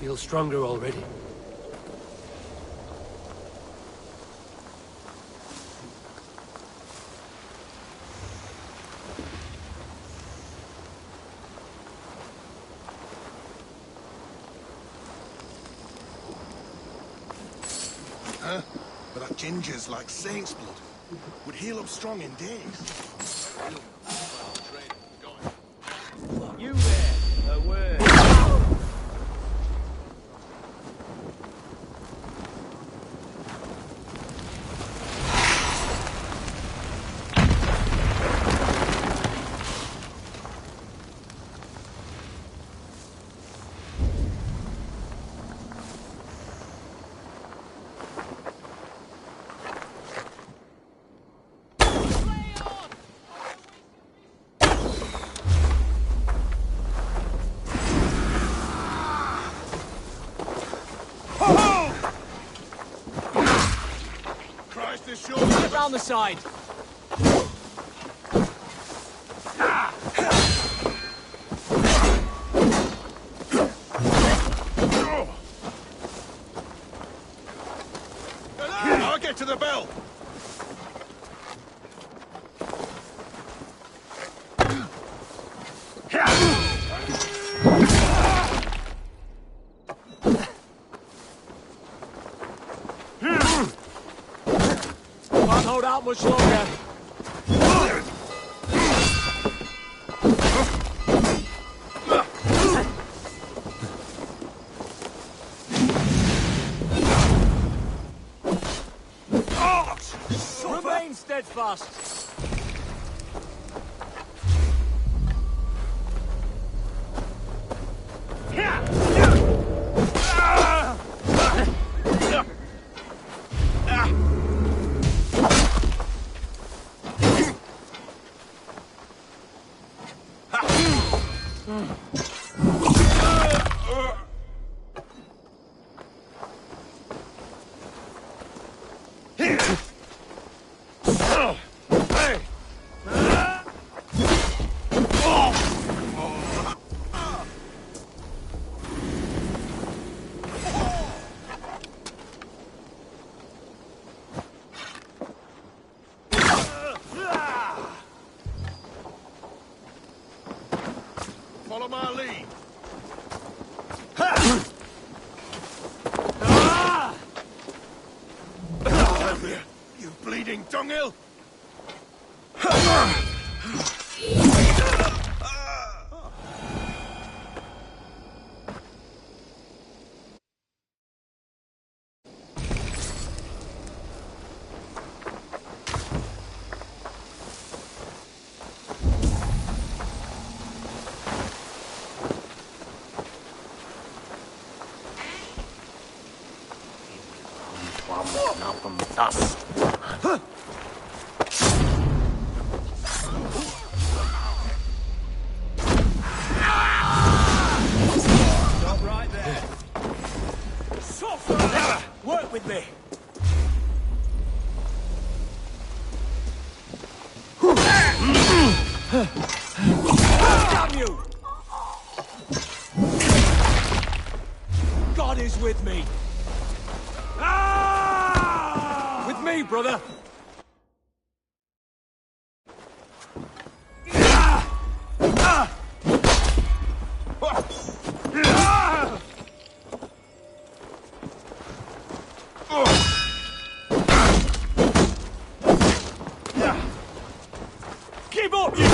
Feel stronger already. Huh? But that ginger's like saint's blood. Would heal up strong in days. You there, a word. Get round the side. I'll get to the bell. Can't hold out much longer. Remain steadfast. Follow my lead. You bleeding dunghill! From dust. Stop right there. Work with me. Damn you! God is with me. With me, brother. Keep up, you!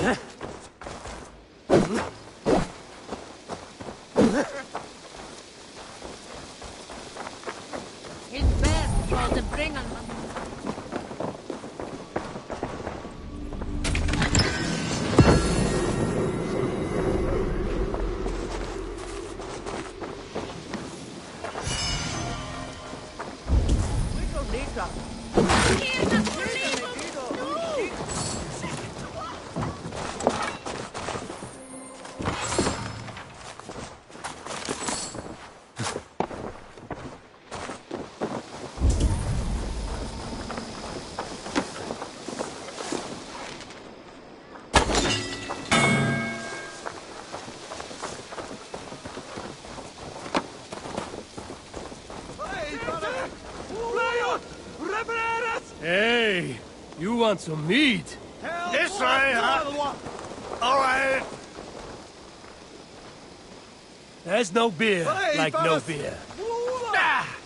It's best for the bring on. Hey, you want some meat? This way, huh? All right. There's no beer like no beer. Ah!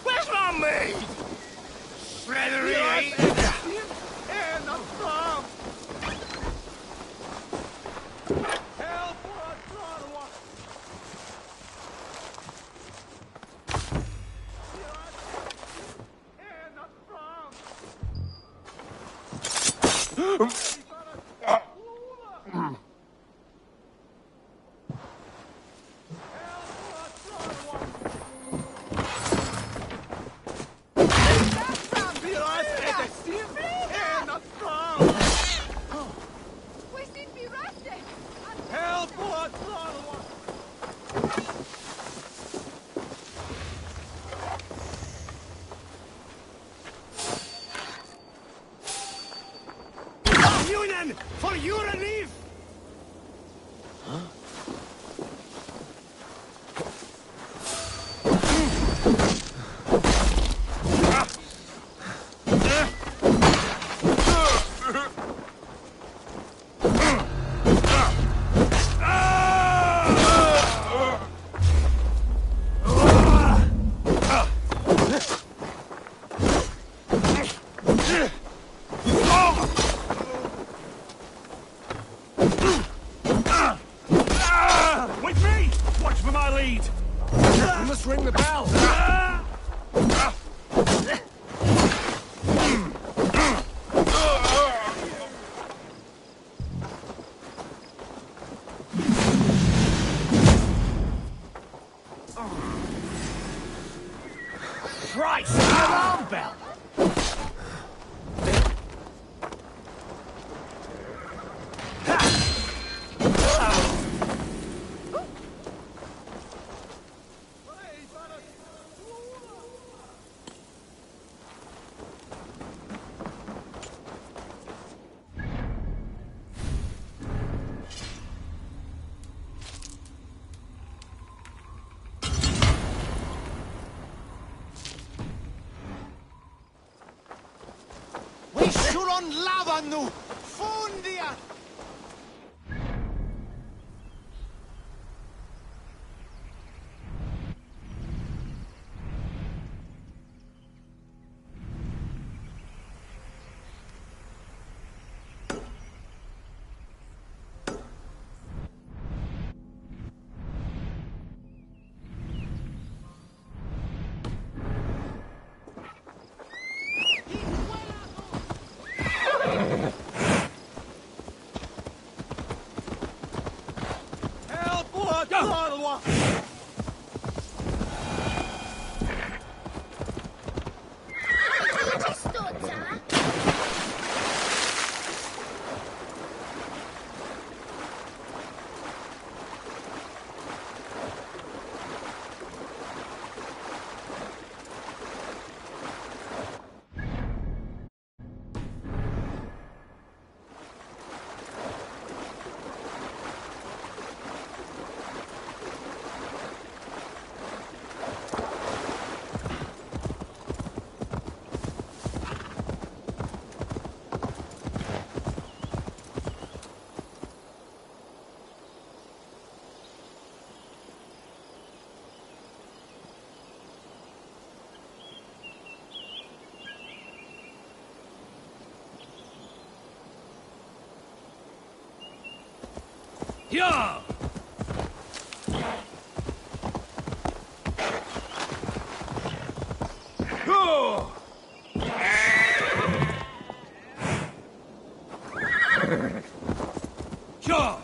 Where's my meat? Slithery. For your relief! With me! Watch for my lead! We must ring the bell! Christ! The alarm bell! We should on lava nu! Fundia! Yeah! Oh! Sure!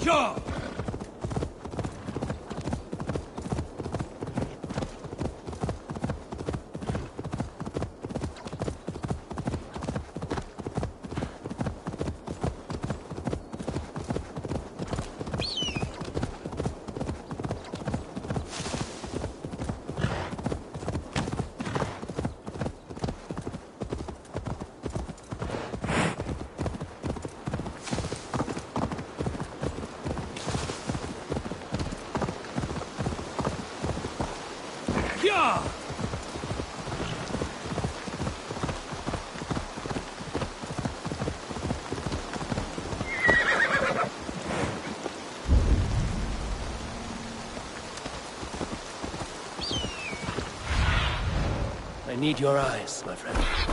Sure! I need your eyes, my friend.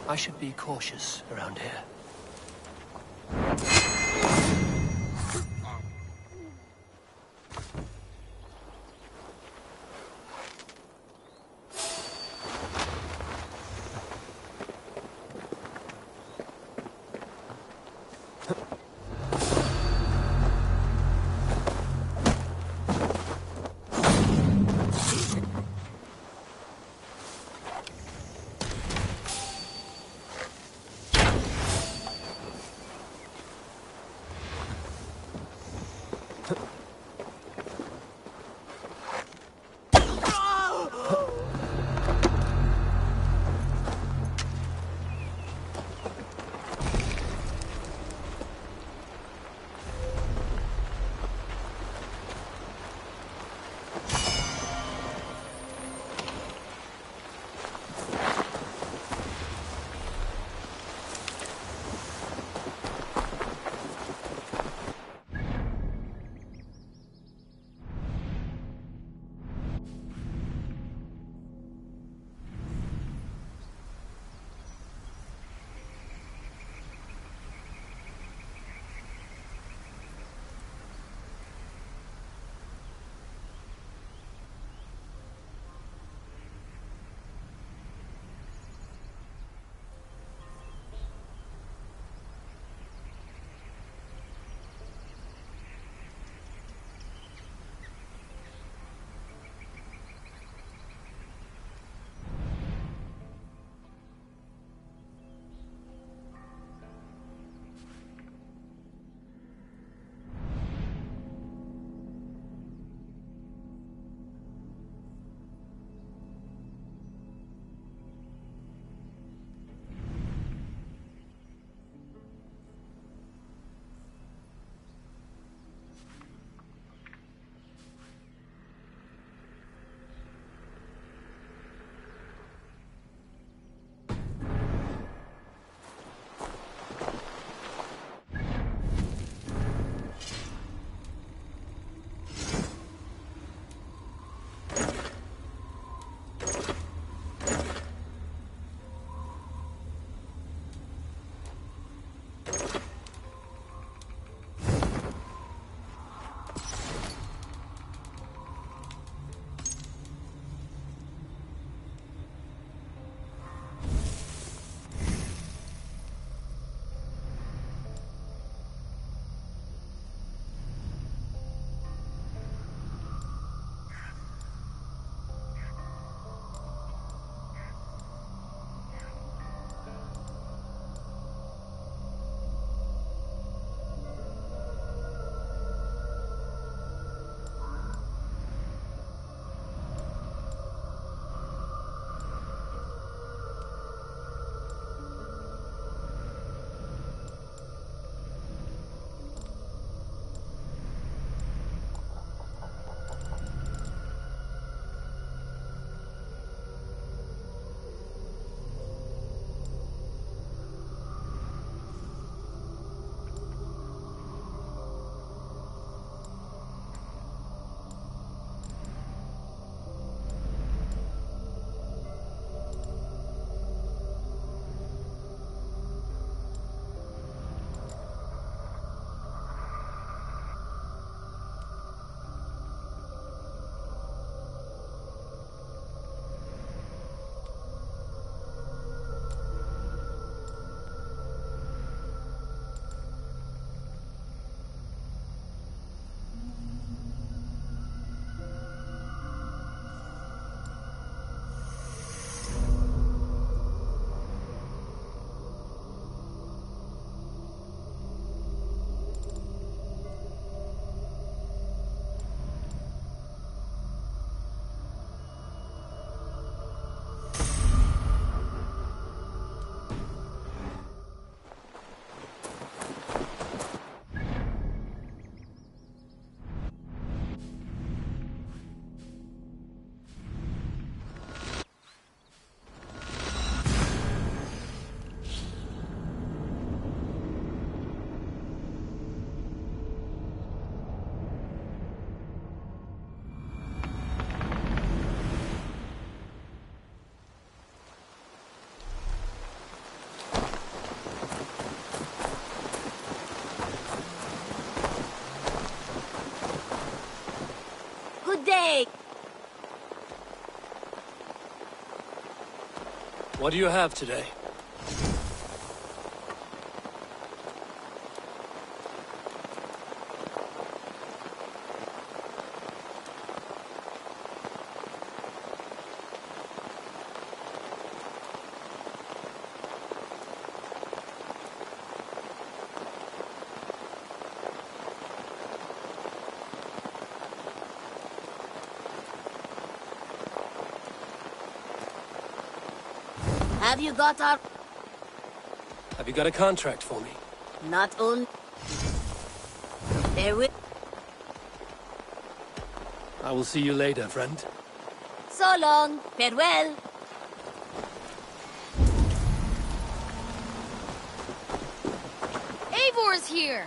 I should be cautious around here. day! What do you have today? Have you got our... Have you got a contract for me? Not only... There will... I will see you later, friend. So long. Farewell. Eivor's here.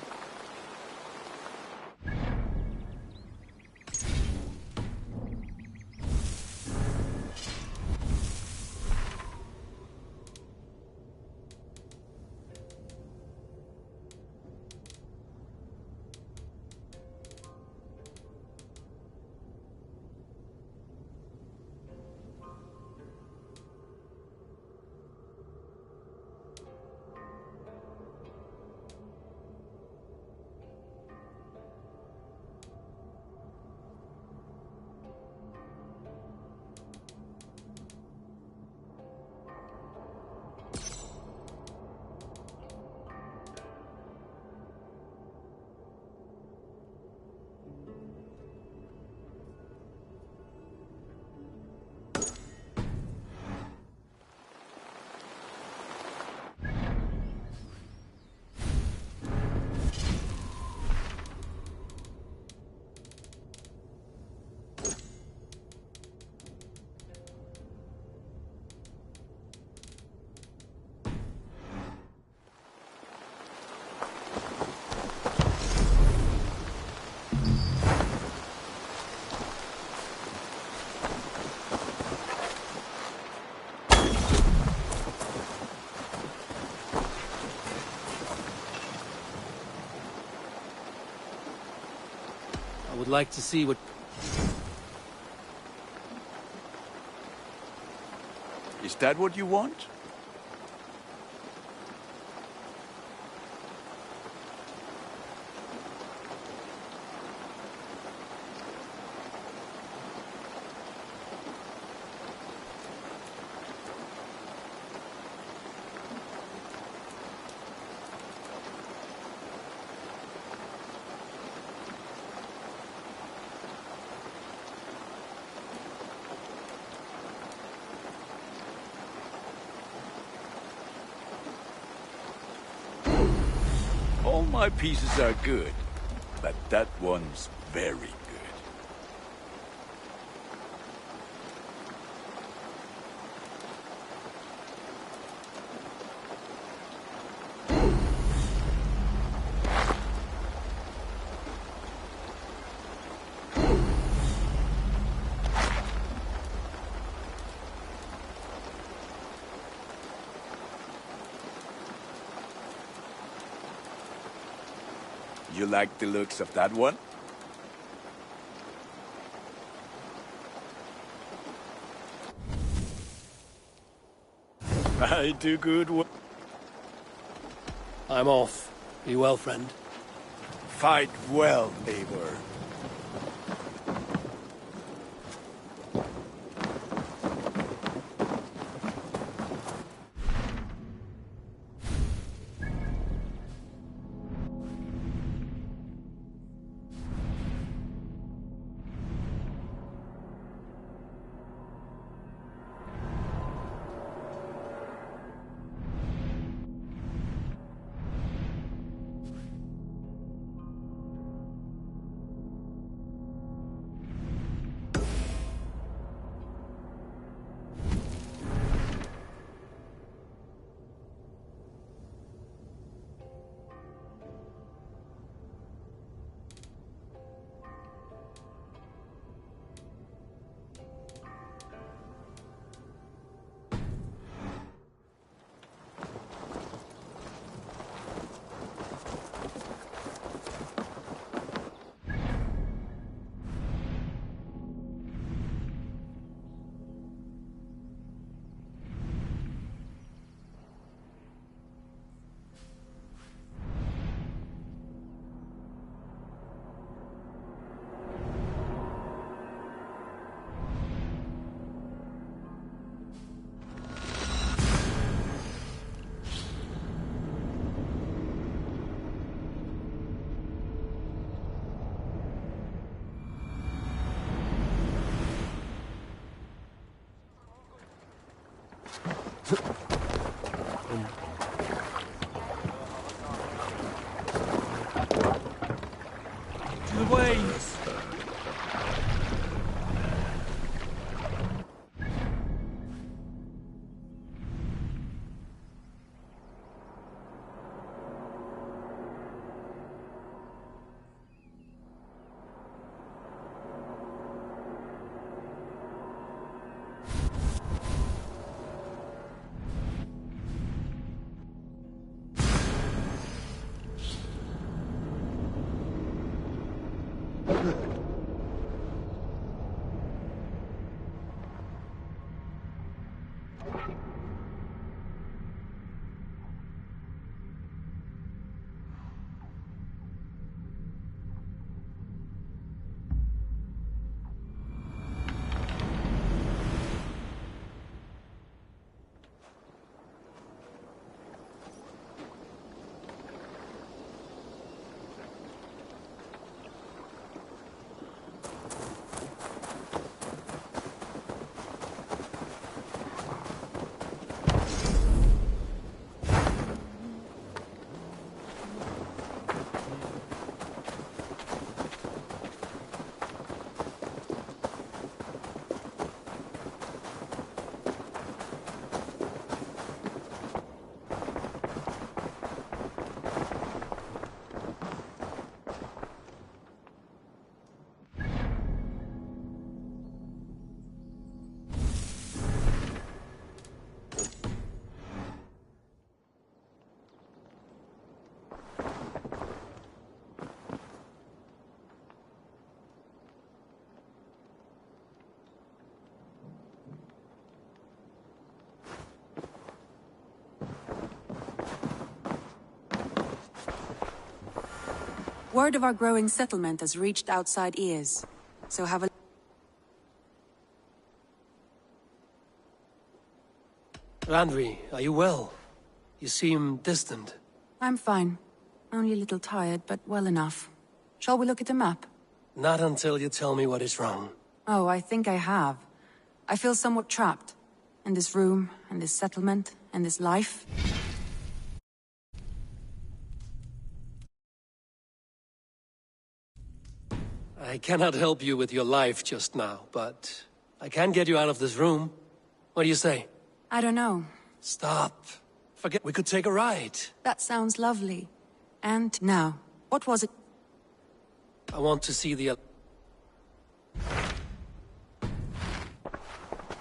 I would like to see what... Is that what you want? All my pieces are good, but that one's very good. You like the looks of that one? I do good work. I'm off. Be well, friend. Fight well, Eivor. Word of our growing settlement has reached outside ears, so have a... Randvi, are you well? You seem distant. I'm fine. Only a little tired, but well enough. Shall we look at the map? Not until you tell me what is wrong. Oh, I think I have. I feel somewhat trapped. In this room, in this settlement, in this life. I cannot help you with your life just now, but I can get you out of this room. What do you say? I don't know. Stop. Forget we could take a ride. That sounds lovely. And now, what was it? I want to see the...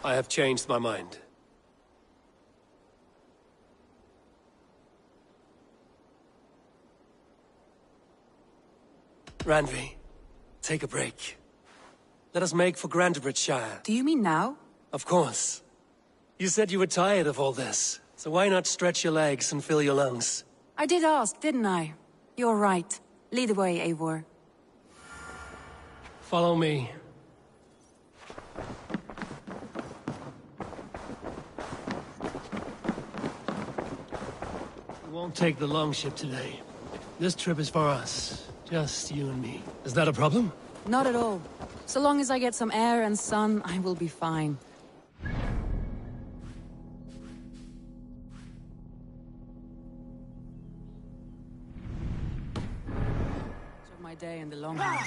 I have changed my mind. Randvi, take a break. Let us make for Grantebridgeshire. Do you mean now? Of course. You said you were tired of all this, so why not stretch your legs and fill your lungs? I did ask, didn't I? You're right. Lead the way, Eivor. Follow me. We won't take the longship today. This trip is for us. Just you and me. Is that a problem? Not at all. So long as I get some air and sun, I will be fine. My day in the long run.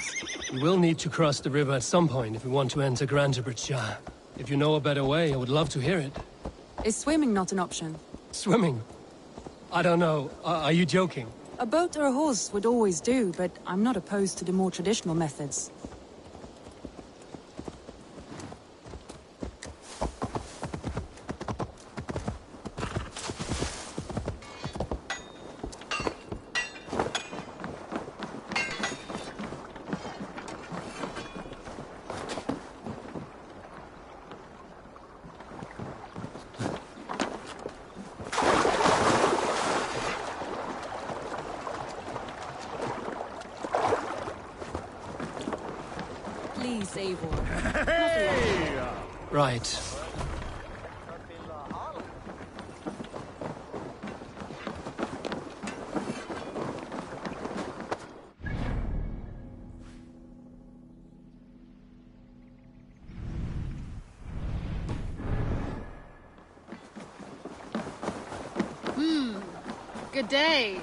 We will need to cross the river at some point if we want to enter Grantebridgeshire. If you know a better way, I would love to hear it. Is swimming not an option? Swimming? I don't know. Are you joking? A boat or a horse would always do, but I'm not opposed to the more traditional methods. Please, Eivor. Hey! Right. Good day.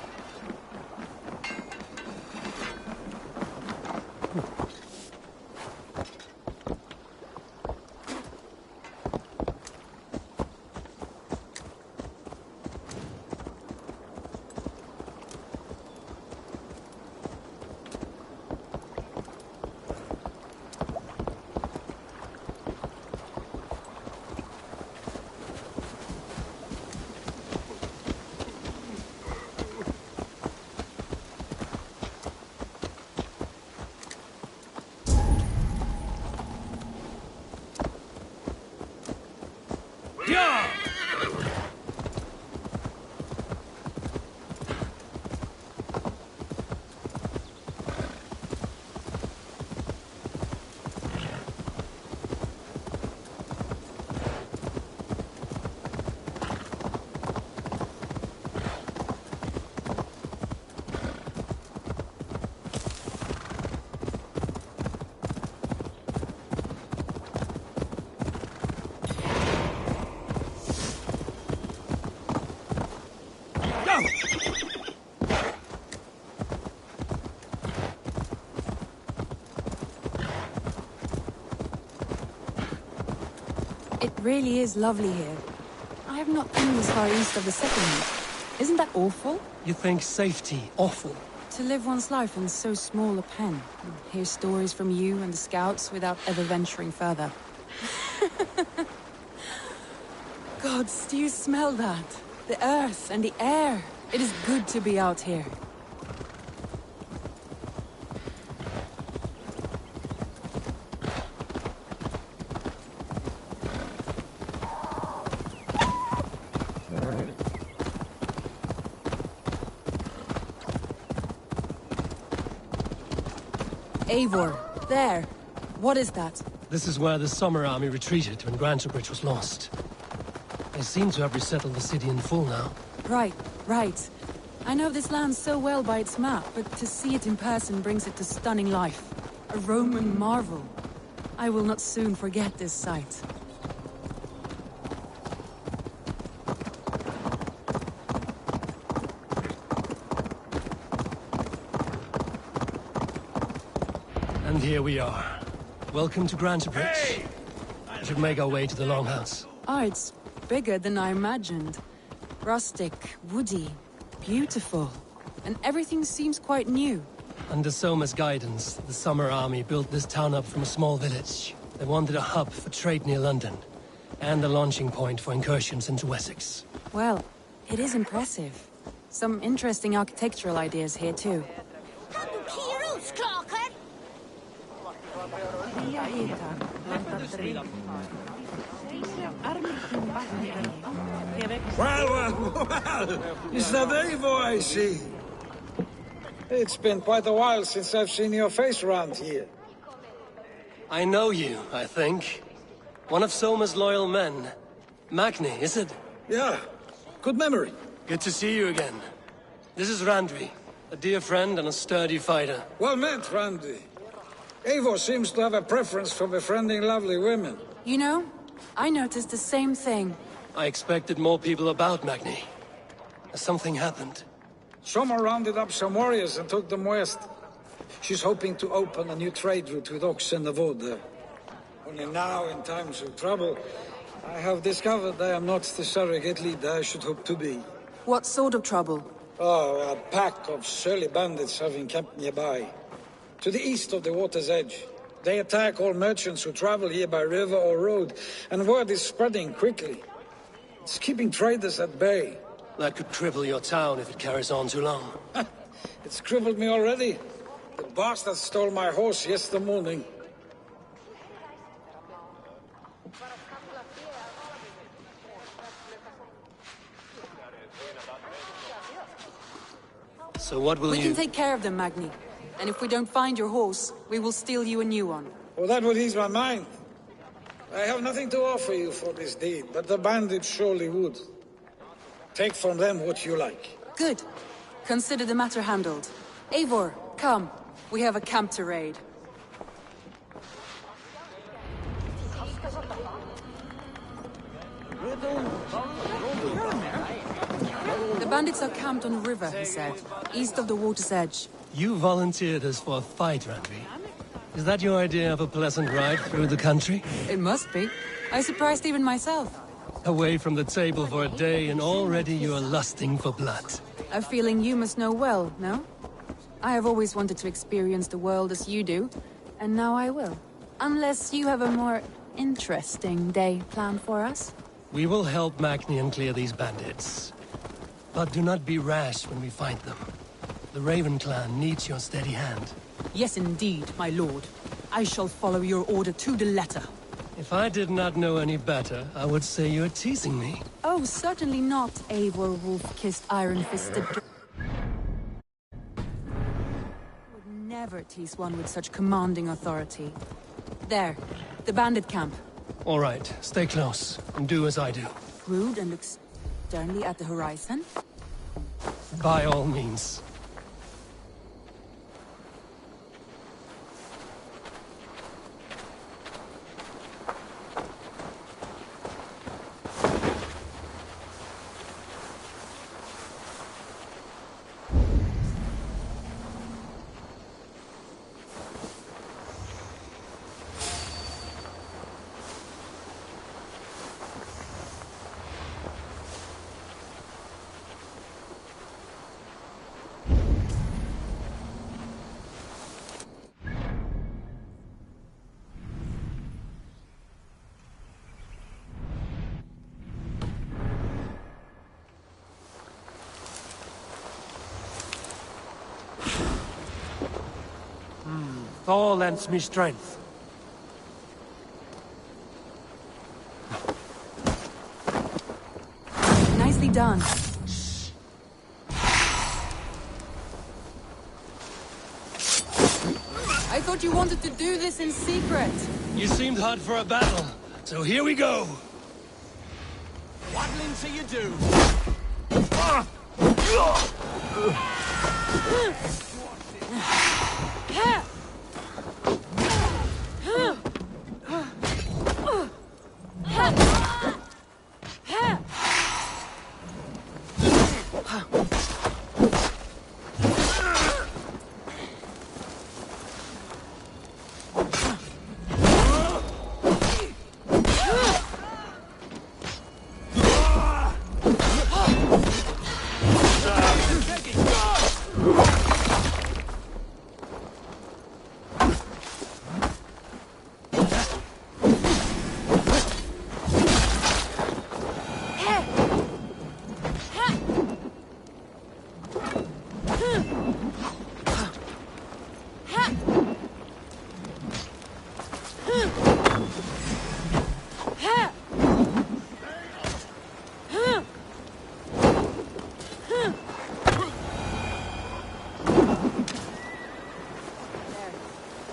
Yeah! It really is lovely here. I have not been this far east of the settlement. Isn't that awful? You think safety awful? To live one's life in so small a pen. And hear stories from you and the scouts without ever venturing further. Gods, do you smell that? The earth and the air. It is good to be out here. Eivor, there. What is that? This is where the Summer Army retreated when Grantebridge was lost. They seem to have resettled the city in full now. Right, right. I know this land so well by its map, but to see it in person brings it to stunning life. A Roman marvel. I will not soon forget this sight. And here we are. Welcome to Grantebridge. We should make our way to the Longhouse. Ah, it's bigger than I imagined. Rustic, woody, beautiful. And everything seems quite new. Under Soma's guidance, the Summer Army built this town up from a small village. They wanted a hub for trade near London, and a launching point for incursions into Wessex. Well, it is impressive. Some interesting architectural ideas here too. Well, is that Eivor I see? It's been quite a while since I've seen your face around here. I know you, I think. One of Soma's loyal men. Magni, is it? Yeah, good memory. Good to see you again. This is Randvi, a dear friend and a sturdy fighter. Well met, Randvi. Eivor seems to have a preference for befriending lovely women. You know, I noticed the same thing. I expected more people about Magni. Has something happened? Soma rounded up some warriors and took them west. She's hoping to open a new trade route with Ox and the Wood there. Only now, in times of trouble, I have discovered I am not the surrogate leader I should hope to be. What sort of trouble? Oh, a pack of surly bandits have encamped nearby. To the east of the water's edge. They attack all merchants who travel here by river or road, and word is spreading quickly. It's keeping traders at bay. That could cripple your town if it carries on too long. It's crippled me already. The bastard stole my horse yesterday morning. So what will We can take care of them, Magni. And if we don't find your horse, we will steal you a new one. Well, that would ease my mind. I have nothing to offer you for this deed, but the bandits surely would. Take from them what you like. Good. Consider the matter handled. Eivor, come. We have a camp to raid. The bandits are camped on a river, he said, east of the water's edge. You volunteered us for a fight, Randvi. Is that your idea of a pleasant ride through the country? It must be. I surprised even myself. Away from the table for a day and already you're lusting for blood. A feeling you must know well, no? I have always wanted to experience the world as you do, and now I will. Unless you have a more interesting day planned for us? We will help Magni and clear these bandits. But do not be rash when we find them. The Raven clan needs your steady hand. Yes, indeed, my lord. I shall follow your order to the letter. If I did not know any better, I would say you're teasing me. Oh, certainly not, Eivor wolf-kissed iron-fisted. Would never tease one with such commanding authority. There, the bandit camp. All right, stay close, and do as I do. Rude and looks sternly at the horizon. By all means. Thor lends me strength. Nicely done. I thought you wanted to do this in secret. You seemed hot for a battle, so here we go. Waddling till you do.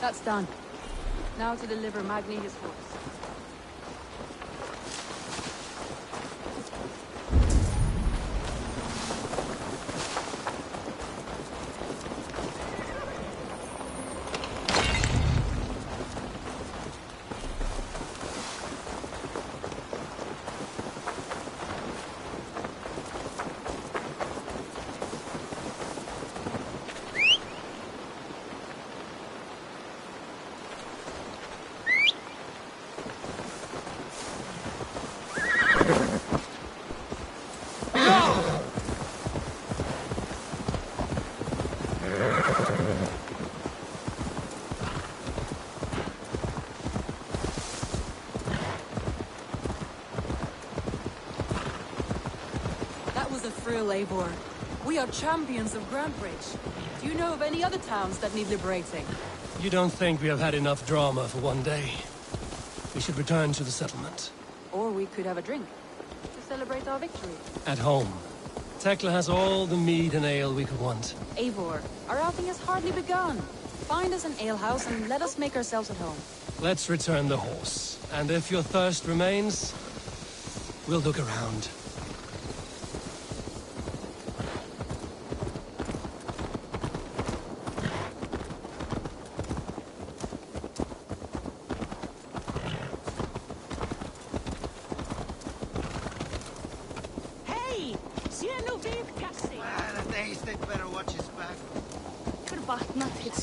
That's done. Now to deliver Magni his horse. Eivor. We are champions of Grantbridge. Do you know of any other towns that need liberating? You don't think we have had enough drama for one day? We should return to the settlement. Or we could have a drink to celebrate our victory. At home. Tekla has all the mead and ale we could want. Eivor, our outing has hardly begun. Find us an alehouse and let us make ourselves at home. Let's return the horse. And if your thirst remains, we'll look around.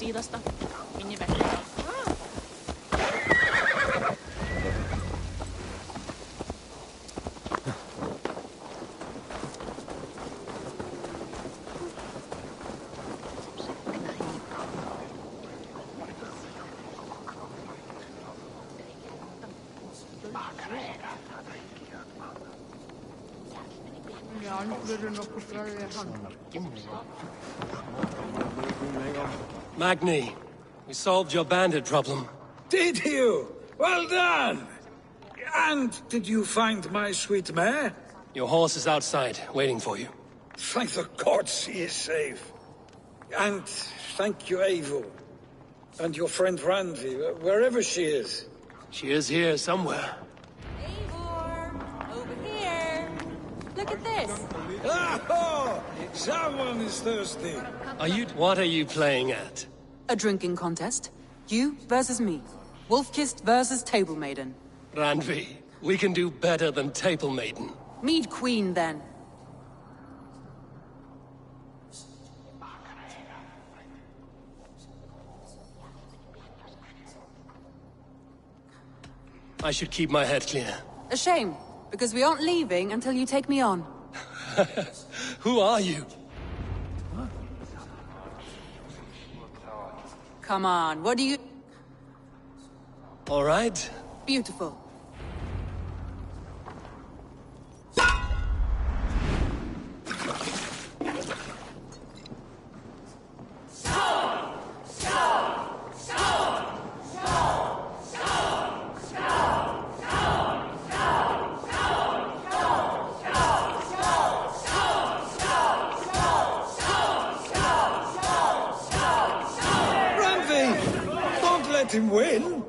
Sidasta. Inni vettä. Magni, we solved your bandit problem. Did you? Well done! And did you find my sweet mare? Your horse is outside, waiting for you. Thank the gods he is safe. And thank you, Eivor. And your friend Randi, wherever she is. She is here somewhere. Over here. Look at this. Oh, someone is thirsty. What are you playing at? A drinking contest. You versus me. Wolf-Kissed versus Table Maiden. Randvi, we can do better than Table Maiden. Mead Queen, then. I should keep my head clear. A shame, because we aren't leaving until you take me on. Who are you? Come on, what do you... All right. Beautiful. Let him win.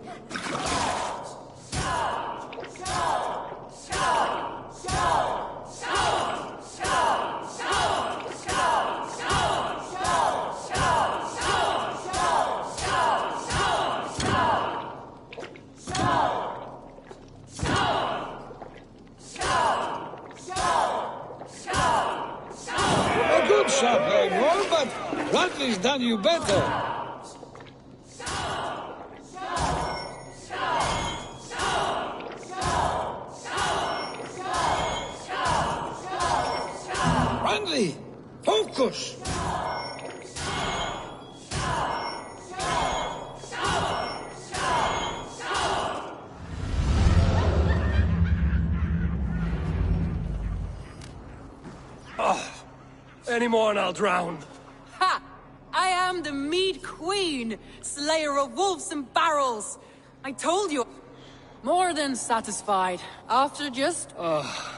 A good shot, Eivor, but Randvi's done you better. Randvi, focus! Any more and I'll drown. Ha! I am the Mead Queen, slayer of wolves and barrels. I told you. More than satisfied. After just...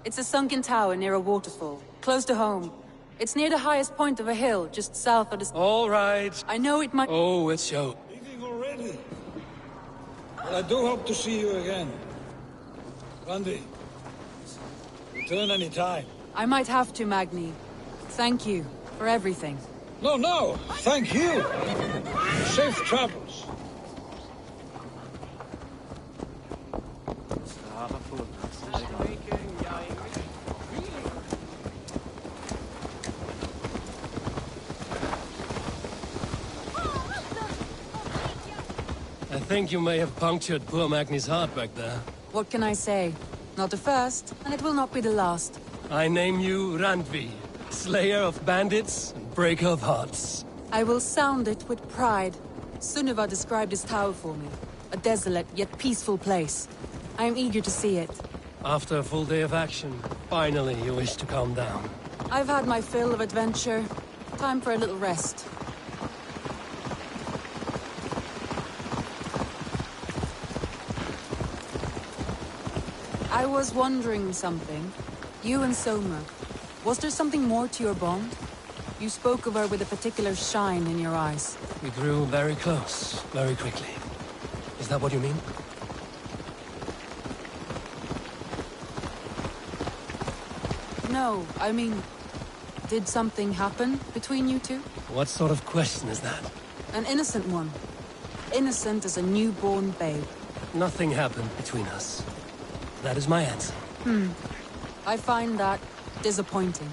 It's a sunken tower near a waterfall, close to home. It's near the highest point of a hill, just south of the... All right. I know it might... Oh, it's show. Leaving already? Well, I do hope to see you again. Randi, return any time. I might have to, Magni. Thank you for everything. No, thank you. Safe travels. I think you may have punctured poor Magni's heart back there. What can I say? Not the first, and it will not be the last. I name you Randvi, slayer of bandits and breaker of hearts. I will sound it with pride. Sunniva described this tower for me. A desolate yet peaceful place. I am eager to see it. After a full day of action, finally you wish to calm down. I've had my fill of adventure. Time for a little rest. I was wondering something. You and Soma. Was there something more to your bond? You spoke of her with a particular shine in your eyes. We grew very close, very quickly. Is that what you mean? No, I mean... Did something happen between you two? What sort of question is that? An innocent one. Innocent as a newborn babe. Nothing happened between us. That is my answer. I find that disappointing.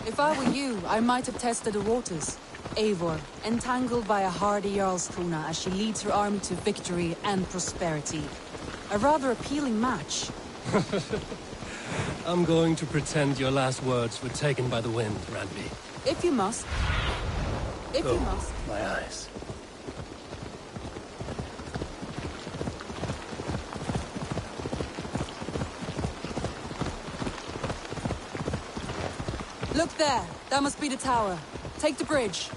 If I were you, I might have tested the waters. Eivor, entangled by a hardy Jarlskrona as she leads her army to victory and prosperity. A rather appealing match. I'm going to pretend your last words were taken by the wind, Randvi. If you must. If you must. My eyes. Look there. That must be the tower. Take the bridge.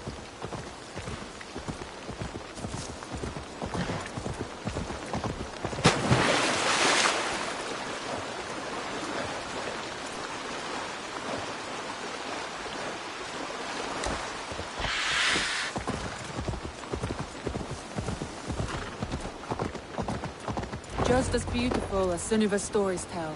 just as beautiful as Sunniva's stories tell.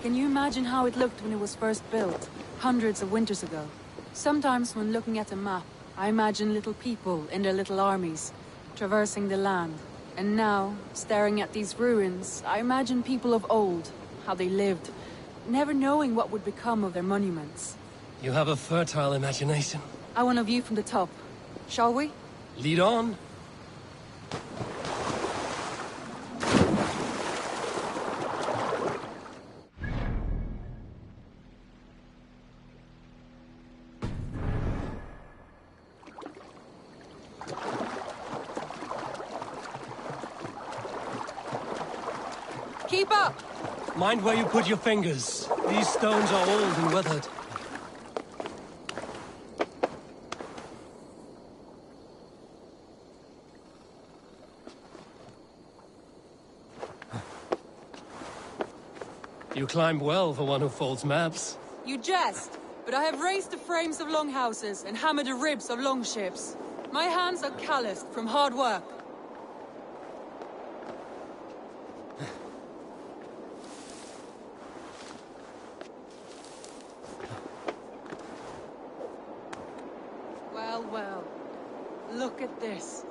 Can you imagine how it looked when it was first built, hundreds of winters ago? Sometimes when looking at a map, I imagine little people in their little armies, traversing the land. And now, staring at these ruins, I imagine people of old, how they lived, never knowing what would become of their monuments. You have a fertile imagination. I want a view from the top. Shall we? Lead on. Keep up! Mind where you put your fingers. These stones are old and weathered. You climb well for one who folds maps. You jest, but I have raised the frames of longhouses and hammered the ribs of longships. My hands are calloused from hard work. Well, well. Look at this.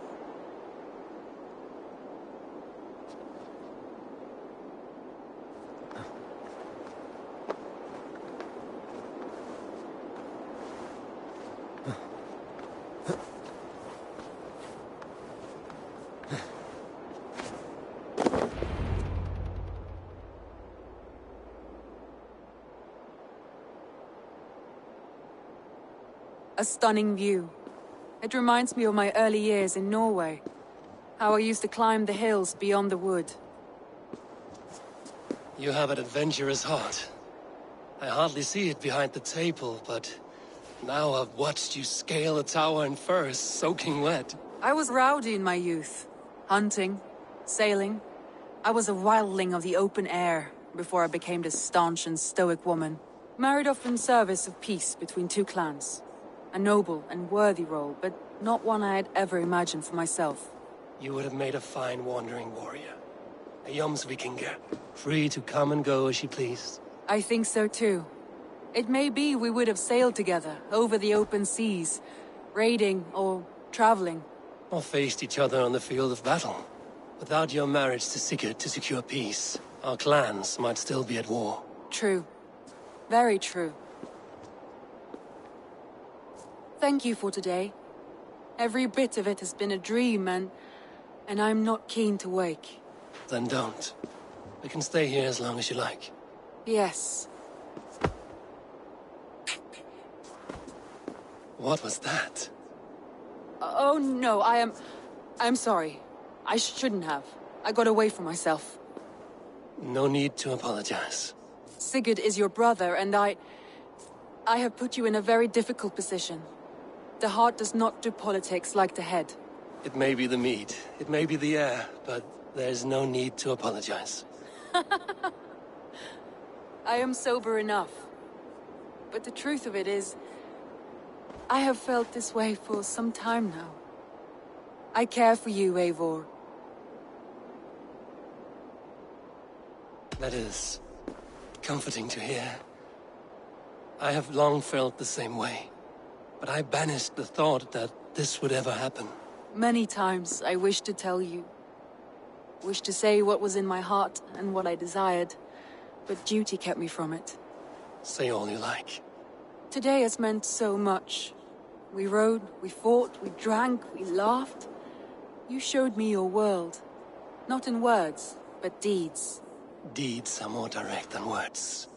A stunning view. It reminds me of my early years in Norway. How I used to climb the hills beyond the wood. You have an adventurous heart. I hardly see it behind the table, but now I've watched you scale a tower in furs, soaking wet. I was rowdy in my youth. Hunting, sailing. I was a wildling of the open air before I became this staunch and stoic woman. Married off in service of peace between two clans. A noble and worthy role, but not one I had ever imagined for myself. You would have made a fine wandering warrior. A Jomsvikinger, free to come and go as she pleased. I think so too. It may be we would have sailed together, over the open seas, raiding or traveling. Or faced each other on the field of battle. Without your marriage to Sigurd to secure peace, our clans might still be at war. True. Very true. Thank you for today. Every bit of it has been a dream, and I'm not keen to wake. Then don't. We can stay here as long as you like. Yes. What was that? Oh no, I'm sorry. I shouldn't have. I got away from myself. No need to apologize. Sigurd is your brother, and I have put you in a very difficult position. The heart does not do politics like the head. It may be the meat, it may be the air, but there's no need to apologize. I am sober enough. But the truth of it is, I have felt this way for some time now. I care for you, Eivor. That is comforting to hear. I have long felt the same way. But I banished the thought that this would ever happen. Many times I wished to tell you. Wished to say what was in my heart and what I desired. But duty kept me from it. Say all you like. Today has meant so much. We rode, we fought, we drank, we laughed. You showed me your world. Not in words, but deeds. Deeds are more direct than words.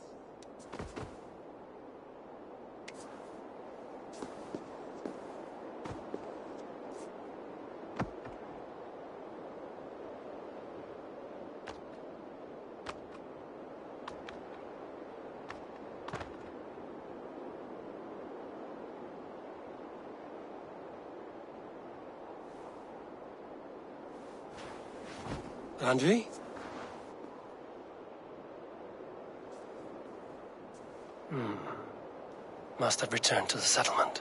Andri? Must have returned to the settlement.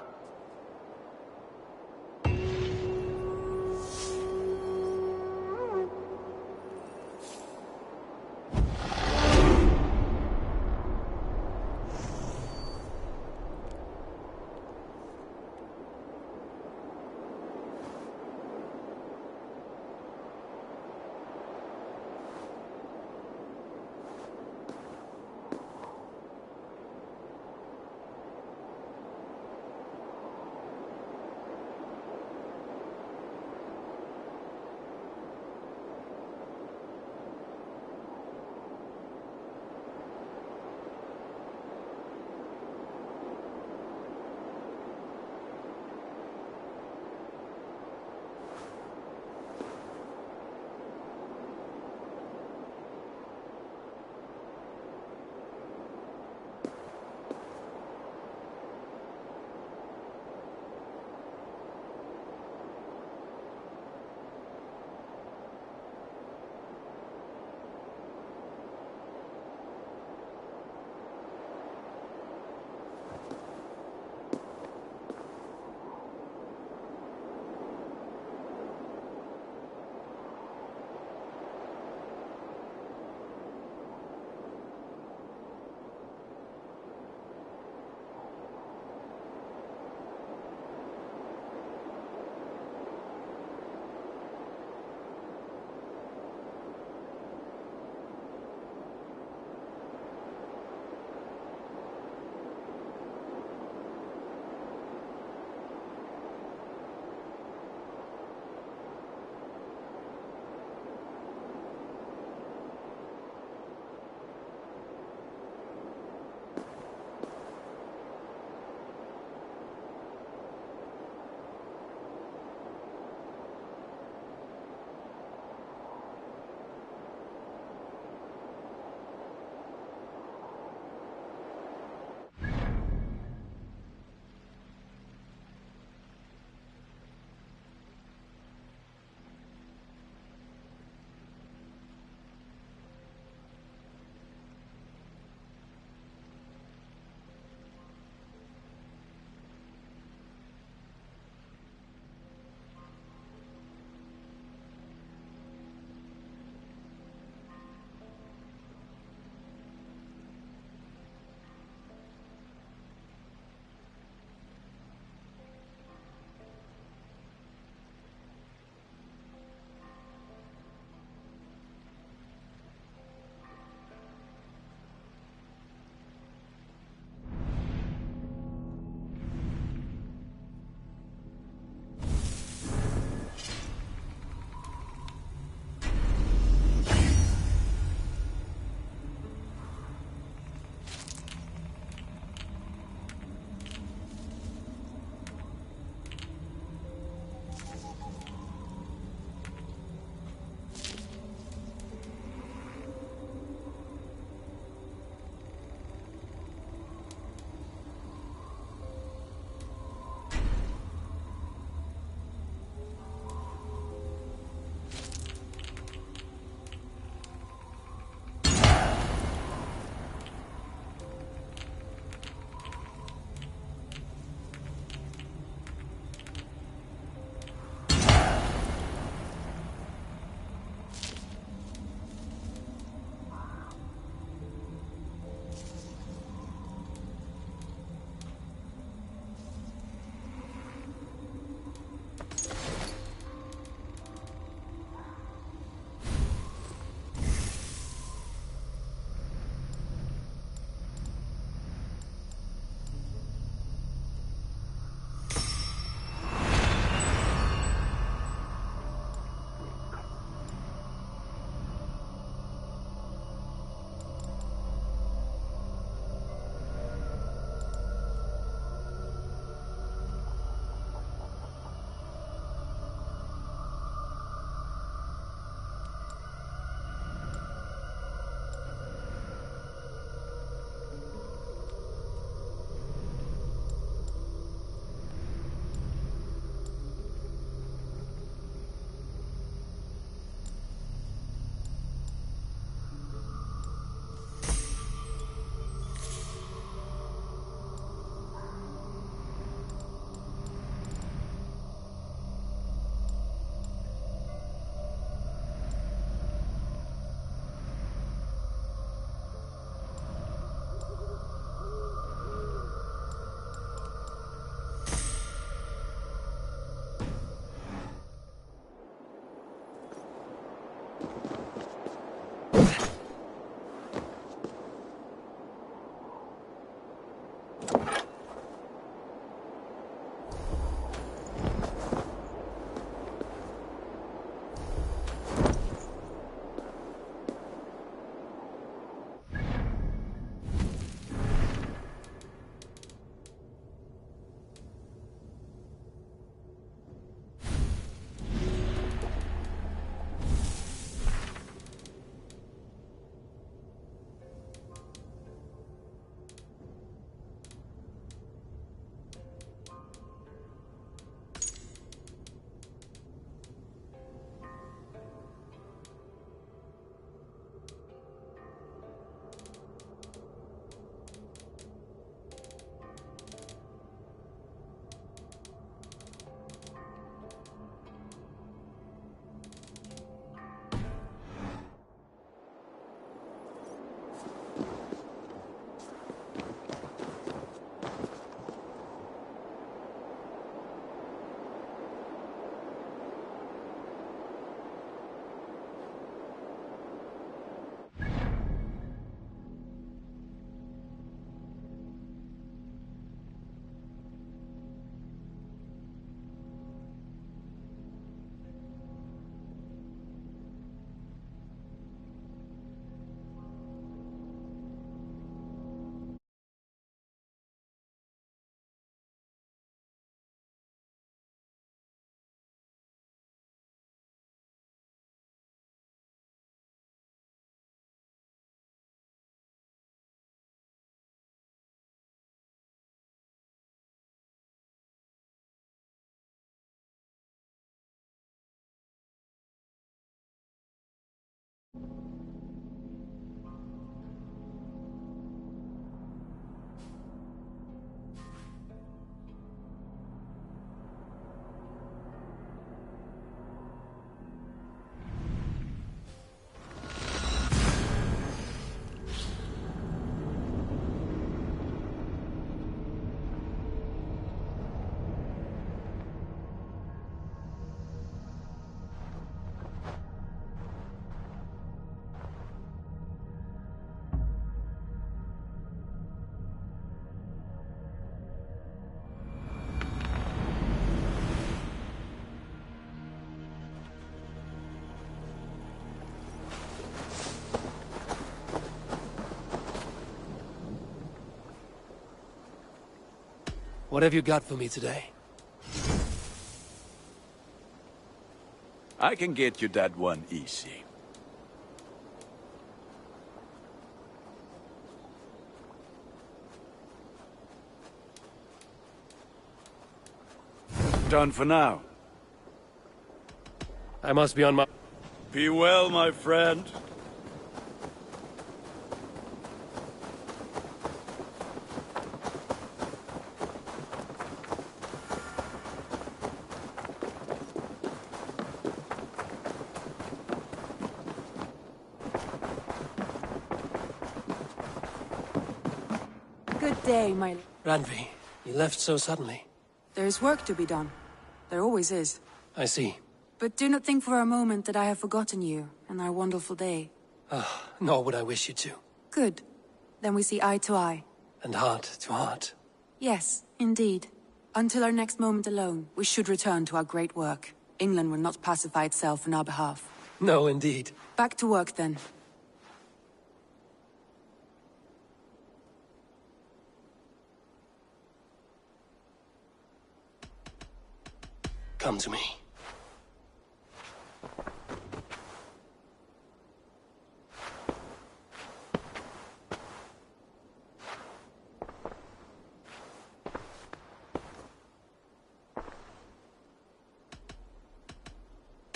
What have you got for me today? I can get you that one easy. Done for now. I must be on my... Be well, my friend. Good day, my... Randvi, you left so suddenly. There's work to be done. There always is. I see. But do not think for a moment that I have forgotten you and our wonderful day. Nor would I wish you to. Good. Then we see eye to eye. And heart to heart. Yes, indeed. Until our next moment alone, we should return to our great work. England will not pacify itself on our behalf. No, indeed. Back to work, then. Come to me.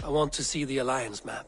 I want to see the Alliance map.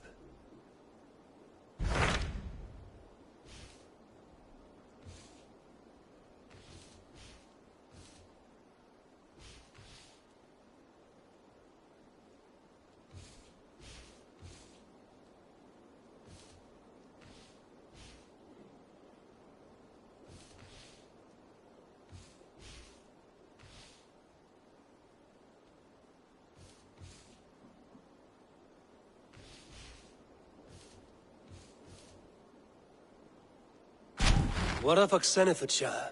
What of Oxenfordshire?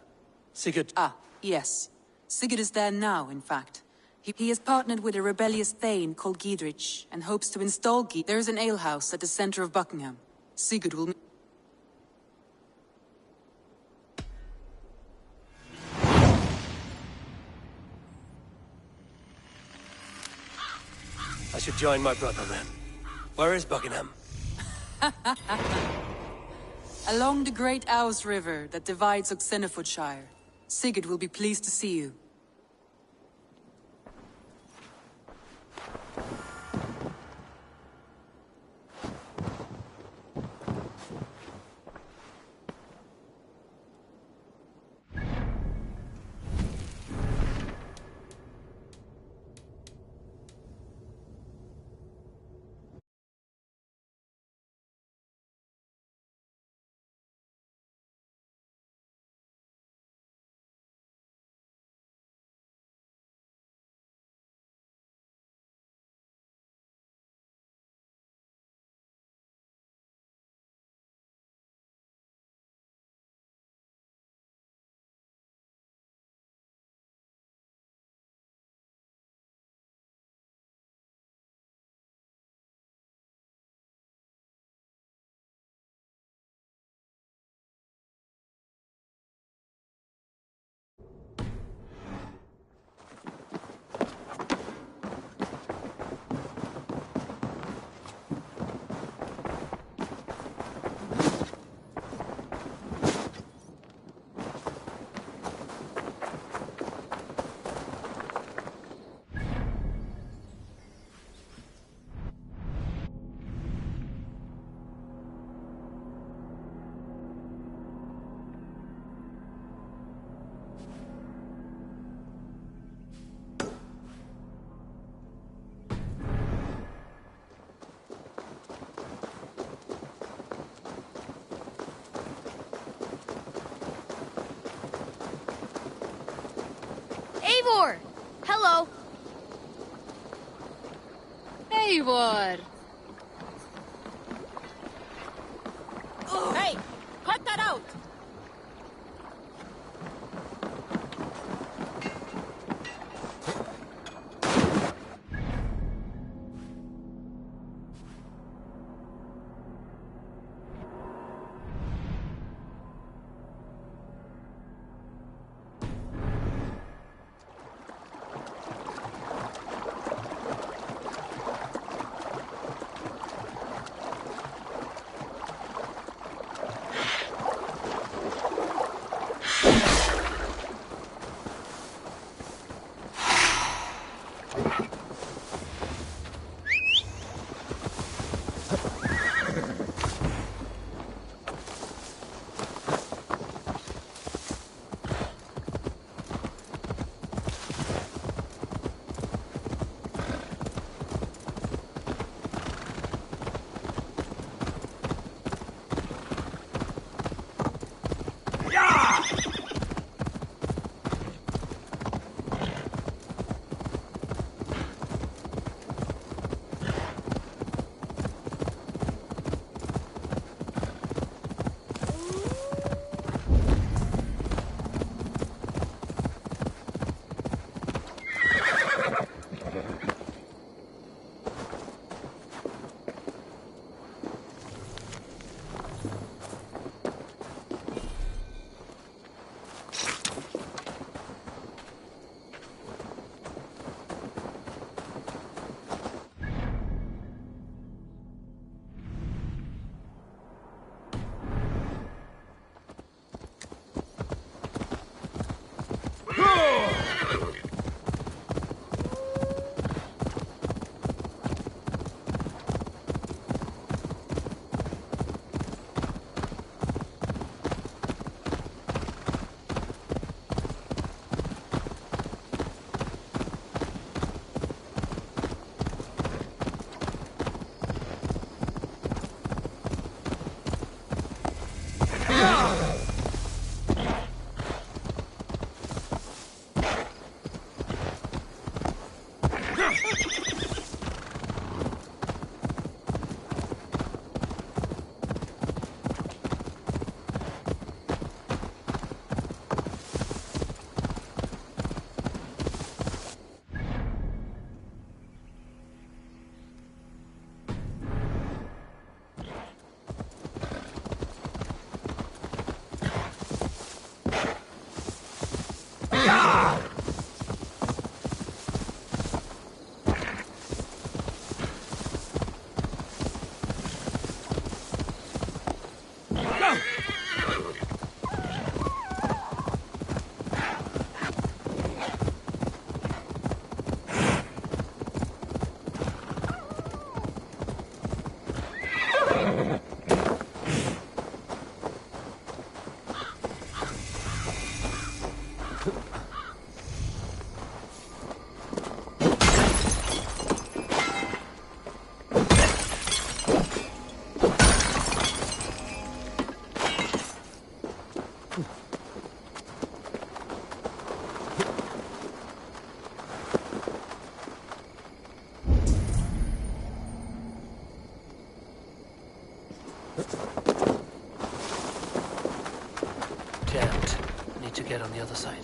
Sigurd... Ah, yes. Sigurd is there now, in fact. He has partnered with a rebellious thane called Giedrich, and hopes to install There is an alehouse at the center of Buckingham. Sigurd will... I should join my brother then. Where is Buckingham? Along the great Ouse River that divides Oxenfordshire. Sigurd will be pleased to see you. Eivor! Hello. Eivor! Hey! Cut that out! Damned. Need to get on the other side.